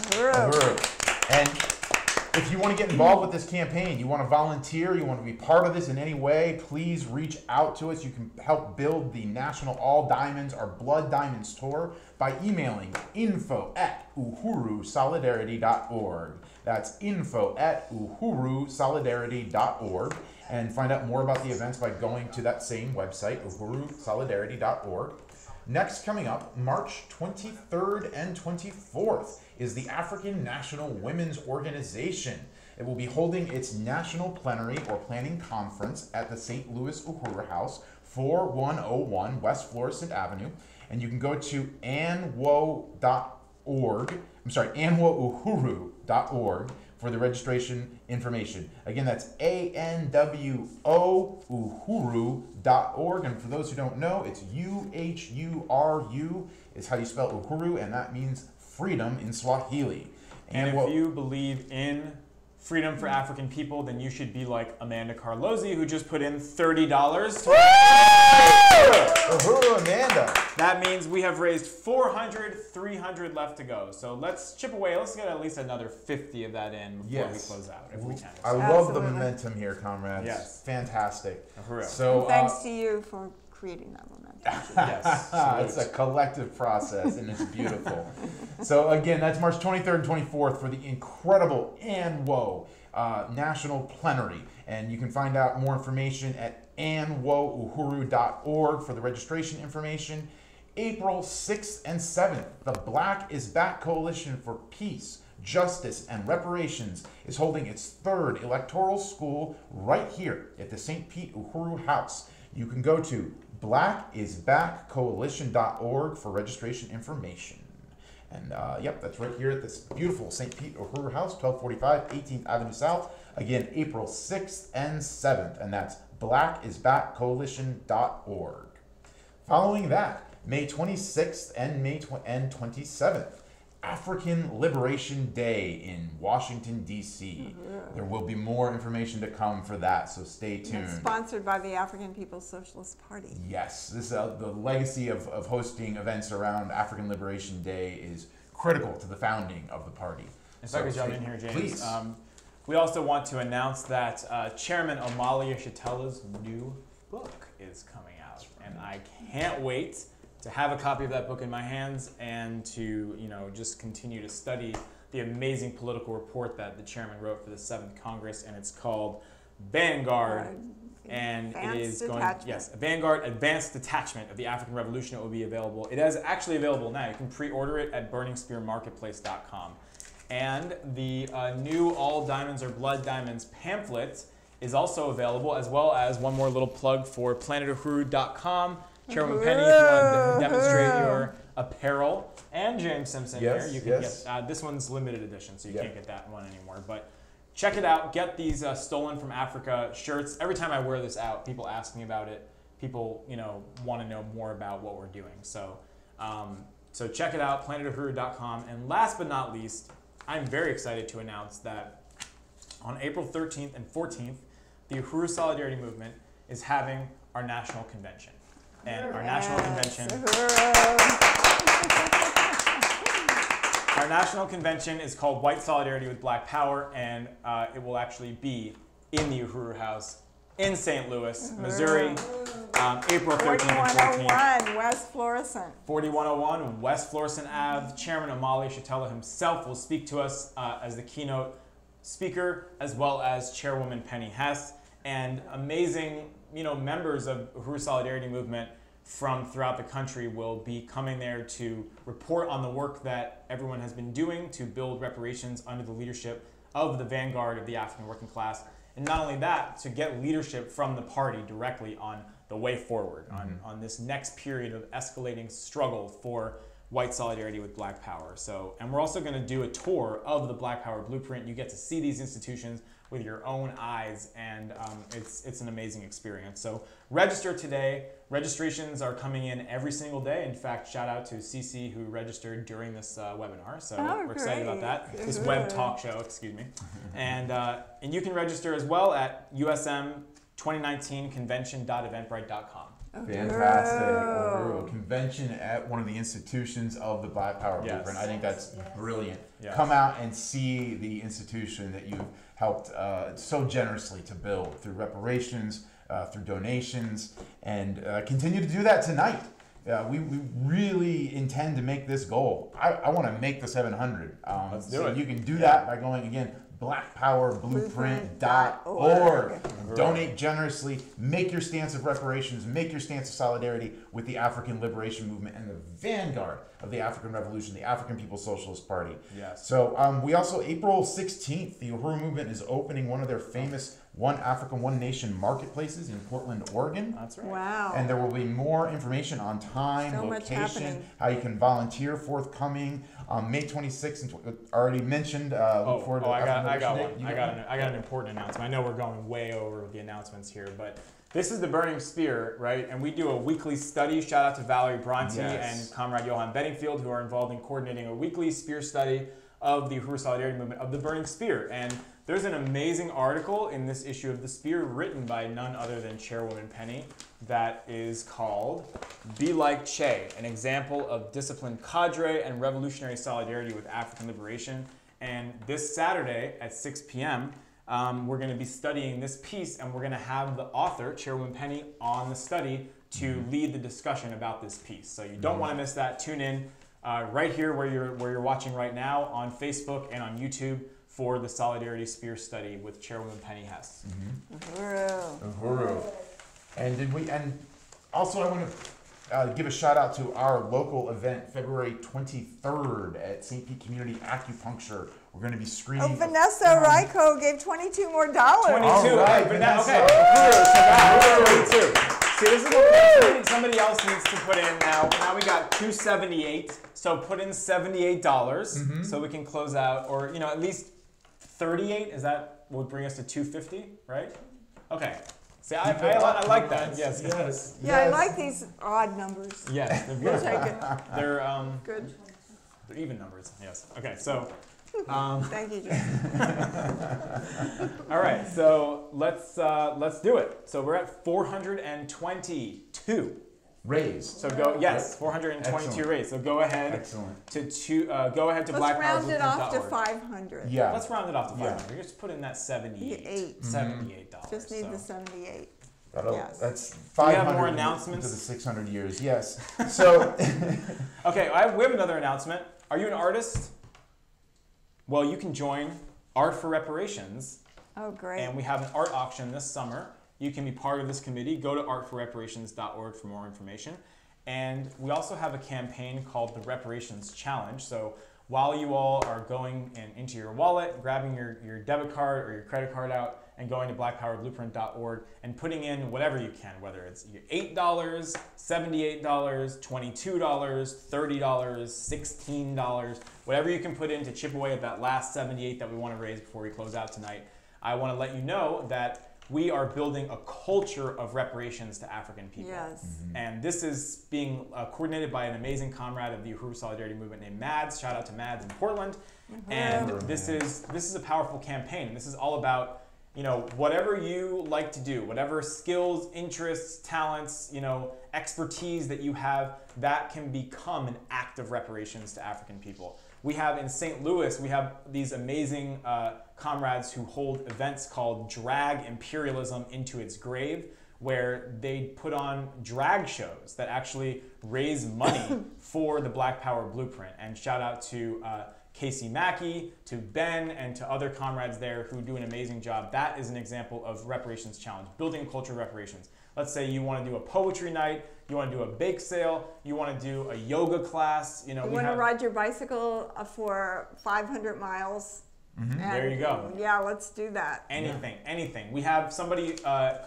And if you want to get involved with this campaign, you want to volunteer, you want to be part of this in any way, please reach out to us. You can help build the National All Diamonds Are Blood Diamonds Tour by emailing info@uhurusolidarity.org. That's info@uhurusolidarity.org. And find out more about the events by going to that same website, uhurusolidarity.org. Next, coming up, March 23rd and 24th is the African National Women's Organization. It will be holding its national plenary or planning conference at the St. Louis Uhuru House, 4101 West Florissant Avenue. And you can go to anwouhuru.org for the registration information. Again, that's anwouhuru.org. And for those who don't know, it's UHURU is how you spell Uhuru, and that means freedom in Swahili. And if you believe in freedom for African people, then you should be like Amanda Carlozzi, who just put in $30 to Uhuru, Amanda. That means we have raised 400, 300 left to go. So let's chip away. Let's get at least another 50 of that in before we close out, if we can. I love the momentum here, comrades. Yes. Fantastic. So thanks to you for creating that momentum. Yes. It's a collective process, and it's beautiful. So again, that's March 23rd and 24th for the incredible ANWO National Plenary. And you can find out more information at anwouhuru.org for the registration information. April 6th and 7th, the Black is Back Coalition for Peace, Justice, and Reparations is holding its third electoral school right here at the St. Pete Uhuru House. You can go to blackisbackcoalition.org for registration information. And yep, that's right here at this beautiful St. Pete Uhuru House, 1245 18th Avenue South. Again, April 6th and 7th, and that's blackisbackcoalition.org. Following that, May 26th and May 27th, African Liberation Day in Washington, D.C. There will be more information to come for that, so stay tuned. It's sponsored by the African People's Socialist Party. Yes, this the legacy of hosting events around African Liberation Day is critical to the founding of the party. If I could jump in here, James. Please. We also want to announce that Chairman Omali Yeshitela's new book is coming out, and I can't wait to have a copy of that book in my hands and to, just continue to study the amazing political report that the chairman wrote for the 7th Congress, and it's called Vanguard. And it is Vanguard Advanced Detachment of the African Revolution. It will be available. It is actually available now. You can pre-order it at burningspearmarketplace.com. And the new All Diamonds Are Blood Diamonds pamphlet is also available, as well as one more little plug for planetahuru.com. Chairwoman Penny, if you want to demonstrate your apparel, and James Simpson here, you can get this one's limited edition, so you can't get that one anymore. But check it out. Get these stolen from Africa shirts. Every time I wear this out, people ask me about it. People, want to know more about what we're doing. So, so check it out, planetahuru.com. And last but not least, I'm very excited to announce that on April 13th and 14th, the Uhuru Solidarity Movement is having our national convention. And our national convention is called White Solidarity with Black Power, and it will actually be in the Uhuru House in St. Louis, Missouri, April 13th and 14th. 4101 West Florissant. 4101 West Florissant Ave. Chairman Amali Shatella himself will speak to us as the keynote speaker, as well as Chairwoman Penny Hess, and amazing members of Uhuru Solidarity Movement from throughout the country will be coming there to report on the work that everyone has been doing to build reparations under the leadership of the vanguard of the African working class. And not only that, to get leadership from the party directly on the way forward, on this next period of escalating struggle for white solidarity with Black Power. So, and we're also going to do a tour of the Black Power Blueprint. You get to see these institutions with your own eyes, and it's an amazing experience. So register today. Registrations are coming in every single day. In fact, shout out to CC who registered during this webinar. So we're excited about that. This web talk show, excuse me. And you can register as well at USM2019convention.eventbrite.com. Fantastic. Convention at one of the institutions of the Black Power Blueprint. I think that's brilliant. Come out and see the institution that you've helped so generously to build through reparations, through donations, and continue to do that tonight. We really intend to make this goal. I want to make the 700. Let's do it. You can do that by going, again, blackpowerblueprint.org. Donate generously. Make your stance of reparations. Make your stance of solidarity with the African Liberation Movement and the vanguard of the African Revolution, the African People's Socialist Party. Yes. So we also, April 16th, the Uhuru Movement is opening one of their famous One Africa, One Nation marketplaces in Portland, Oregon. That's right. Wow. And there will be more information on time, location, how you can volunteer forthcoming. May 26th, and already mentioned. Look forward to I got an important announcement. I know we're going way over the announcements here, but this is the Burning Spear, right? And we do a weekly study. Shout out to Valerie Bronte and Comrade Johan Bedingfield, who are involved in coordinating a weekly spear study of the Uhuru Solidarity Movement, of the Burning Spear. And there's an amazing article in this issue of the Spear written by none other than Chairwoman Penny that is called Be Like Che, an example of disciplined cadre and revolutionary solidarity with African liberation. And this Saturday at 6 p.m., we're going to be studying this piece, and we're going to have the author, Chairwoman Penny, on the study to lead the discussion about this piece. So you don't want to miss that. Tune in right here where you're watching right now on Facebook and on YouTube for the Solidarity Spear Study with Chairwoman Penny Hess. Uhuru. And also I want to give a shout out to our local event, February 23rd at St. Pete Community Acupuncture. We're going to be screening. Oh, Vanessa Ryko gave $22 more. 22. All right, Vanessa. Okay. Uhuru, 22. See, this is what somebody else needs to put in now. Now we got $278. So put in $78 so we can close out, or at least 38. Is that would bring us to $250, right? Okay. See, I like that. Yes. Yeah, I like these odd numbers. Yes, they're We'll beautiful. take it. They're Good. They're even numbers. Yes. Okay. So. Thank you, Jim. All right. So let's do it. So we're at 422. Raised. So go 422 raised. So go ahead go ahead to Let's round it off to blackpowerblueprint.org. 500. Yeah. Let's round it off to 500. Just put in that $78. $78. Just need the 78. That's Do 500 we have more announcements? into the 600 years. Yes. So. Okay, we have another announcement. Are you an artist? Well, you can join Art for Reparations. Oh, great. And we have an art auction this summer. You can be part of this committee. Go to artforreparations.org for more information. And we also have a campaign called the Reparations Challenge. So while you all are going into your wallet, grabbing your debit card or your credit card out, and going to blackpowerblueprint.org and putting in whatever you can, whether it's $8, $78, $22, $30, $16, whatever you can put in to chip away at that last 78 that we want to raise before we close out tonight. I want to let you know that we are building a culture of reparations to African people. Yes. And this is being coordinated by an amazing comrade of the Uhuru Solidarity Movement named Mads. Shout out to Mads in Portland. And this is a powerful campaign. This is all about, you know, whatever you like to do, whatever skills, interests, talents, you know, expertise that you have, that can become an act of reparations to African people. We have in St. Louis, we have these amazing comrades who hold events called Drag Imperialism into Its Grave, where they put on drag shows that actually raise money for the Black Power Blueprint. And shout out to Casey Mackey, to Ben, and to other comrades there who do an amazing job. That is an example of reparations challenge, building a culture of reparations. Let's say you want to do a poetry night, you want to do a bake sale, you want to do a yoga class. You know, You want to ride your bicycle for 500 miles. There you go. Yeah, let's do that. Anything. We have somebody,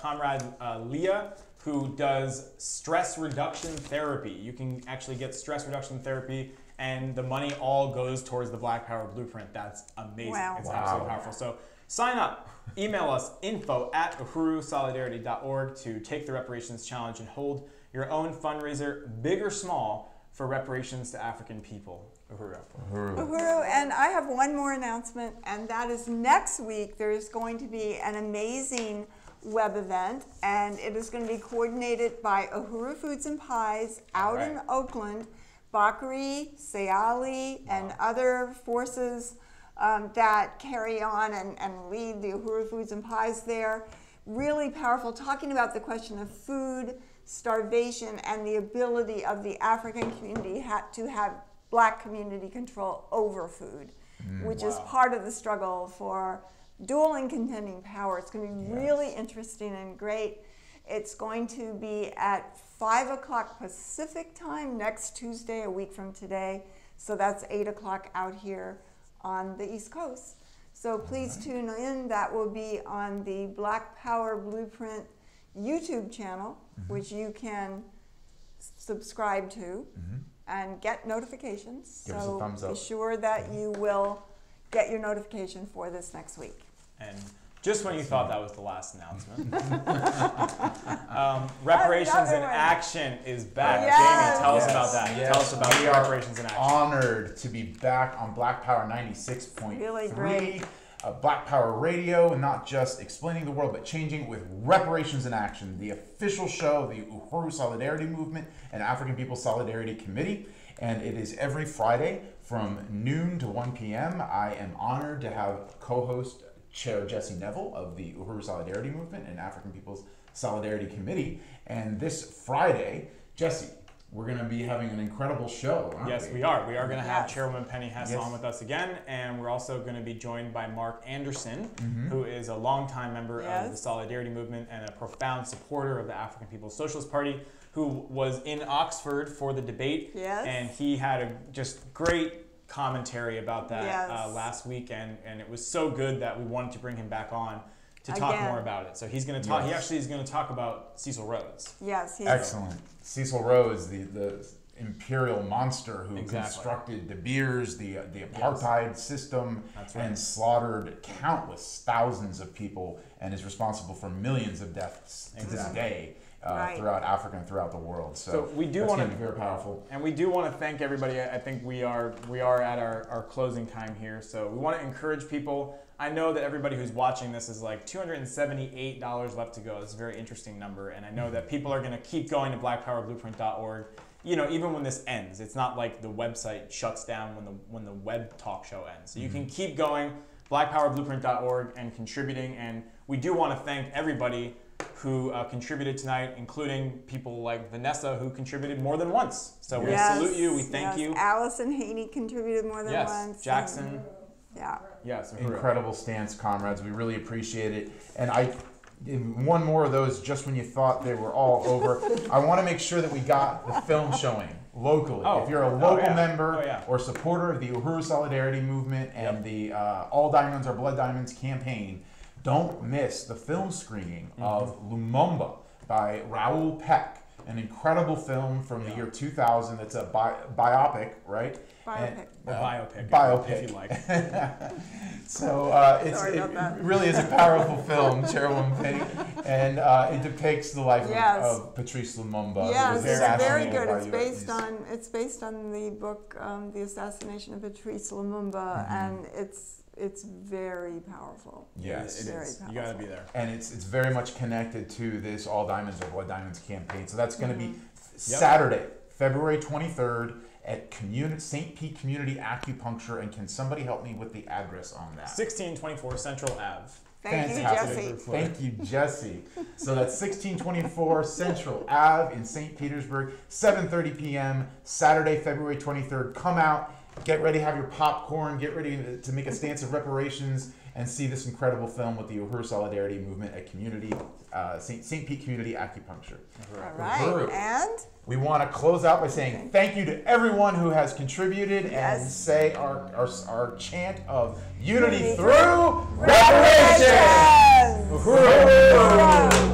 comrade Leah, who does stress reduction therapy. You can actually get stress reduction therapy, and the money all goes towards the Black Power Blueprint. That's amazing. Wow. It's absolutely powerful. So sign up. Email us info@uhurusolidarity.org to take the reparations challenge and hold your own fundraiser, big or small, for reparations to African people. Uhuru. Uhuru, and I have one more announcement, and that is next week there is going to be an amazing web event, and it is going to be coordinated by Uhuru Foods and Pies out in Oakland, Bakari, Sayali, and other forces that carry on and lead the Uhuru Foods and Pies there. Really powerful, talking about the question of food, starvation, and the ability of the African community to have Black community control over food, which is part of the struggle for dual and contending power. It's going to be really interesting and great. It's going to be at 5 o'clock Pacific time next Tuesday, a week from today. So that's 8 o'clock out here on the East Coast. So please tune in. That will be on the Black Power Blueprint YouTube channel, which you can subscribe to and get notifications. Give us a thumbs up. Be sure that you will get your notification for this next week. And just when you thought that was the last announcement, Reparations in Action is back. Yes. Jamie, tell us about that. Yes. Tell us about Reparations in Action. Honored to be back on Black Power 96.3. Really great. Black Power Radio, and not just explaining the world, but changing with Reparations in Action, the official show of the Uhuru Solidarity Movement and African People's Solidarity Committee. And it is every Friday from noon to 1 p.m. I am honored to have co-host Chair Jesse Neville of the Uhuru Solidarity Movement and African People's Solidarity Committee. And this Friday, Jesse, we're going to be having an incredible show, aren't we? Yes, we are. We are going to have Chairwoman Penny Hess on with us again, and we're also going to be joined by Mark Anderson, who is a longtime member of the Solidarity Movement and a profound supporter of the African People's Socialist Party, who was in Oxford for the debate, and he had a just great commentary about that last week, and it was so good that we wanted to bring him back on to talk more about it. So he's going to talk. He actually is going to talk about Cecil Rhodes. Yes, excellent. Cecil Rhodes, the imperial monster who constructed De Beers, the apartheid system, and slaughtered countless thousands of people, and is responsible for millions of deaths to this day. Throughout Africa and throughout the world. So we do want to be very powerful. And we do want to thank everybody. I think we are at our closing time here. So we want to encourage people. I know that everybody who's watching this is like $278 left to go. It's a very interesting number. And I know that people are going to keep going to blackpowerblueprint.org. You know, even when this ends, it's not like the website shuts down when the web talk show ends. So you can keep going, blackpowerblueprint.org, and contributing. And we do want to thank everybody who contributed tonight, including people like Vanessa, who contributed more than once. So we salute you, we thank you. Allison Haney contributed more than once. Jackson. Yes, incredible stance, comrades. We really appreciate it. And one more of those, just when you thought they were all over, I want to make sure that we got the film showing locally. If you're a local member or supporter of the Uhuru Solidarity Movement and the All Diamonds Are Blood Diamonds campaign, don't miss the film screening of Lumumba by Raoul Peck. An incredible film from the year 2000. It's a biopic, right? Biopic. Biopic. If you like. So it really is a powerful film, Chairwoman Penny, and it depicts the life of Patrice Lumumba. Yes, it's very good. By It's based on the book, The Assassination of Patrice Lumumba, and it's very powerful. Yes, it is. You got to be there. And it's very much connected to this All Diamonds Are Blood Diamonds campaign. So that's going to be Saturday, February 23rd at St. Pete Community Acupuncture. And can somebody help me with the address on that? 1624 Central Ave. Thank you, Jesse. Thank you, Jesse. So that's 1624 Central Ave in St. Petersburg, 7:30 p.m. Saturday, February 23rd. Come out. Get ready, have your popcorn, get ready to make a stance of reparations and see this incredible film with the Uhuru Solidarity Movement at St. Pete Community Acupuncture. All right, and? We want to close out by saying thank you to everyone who has contributed and say our chant of unity through reparations! Uhuru!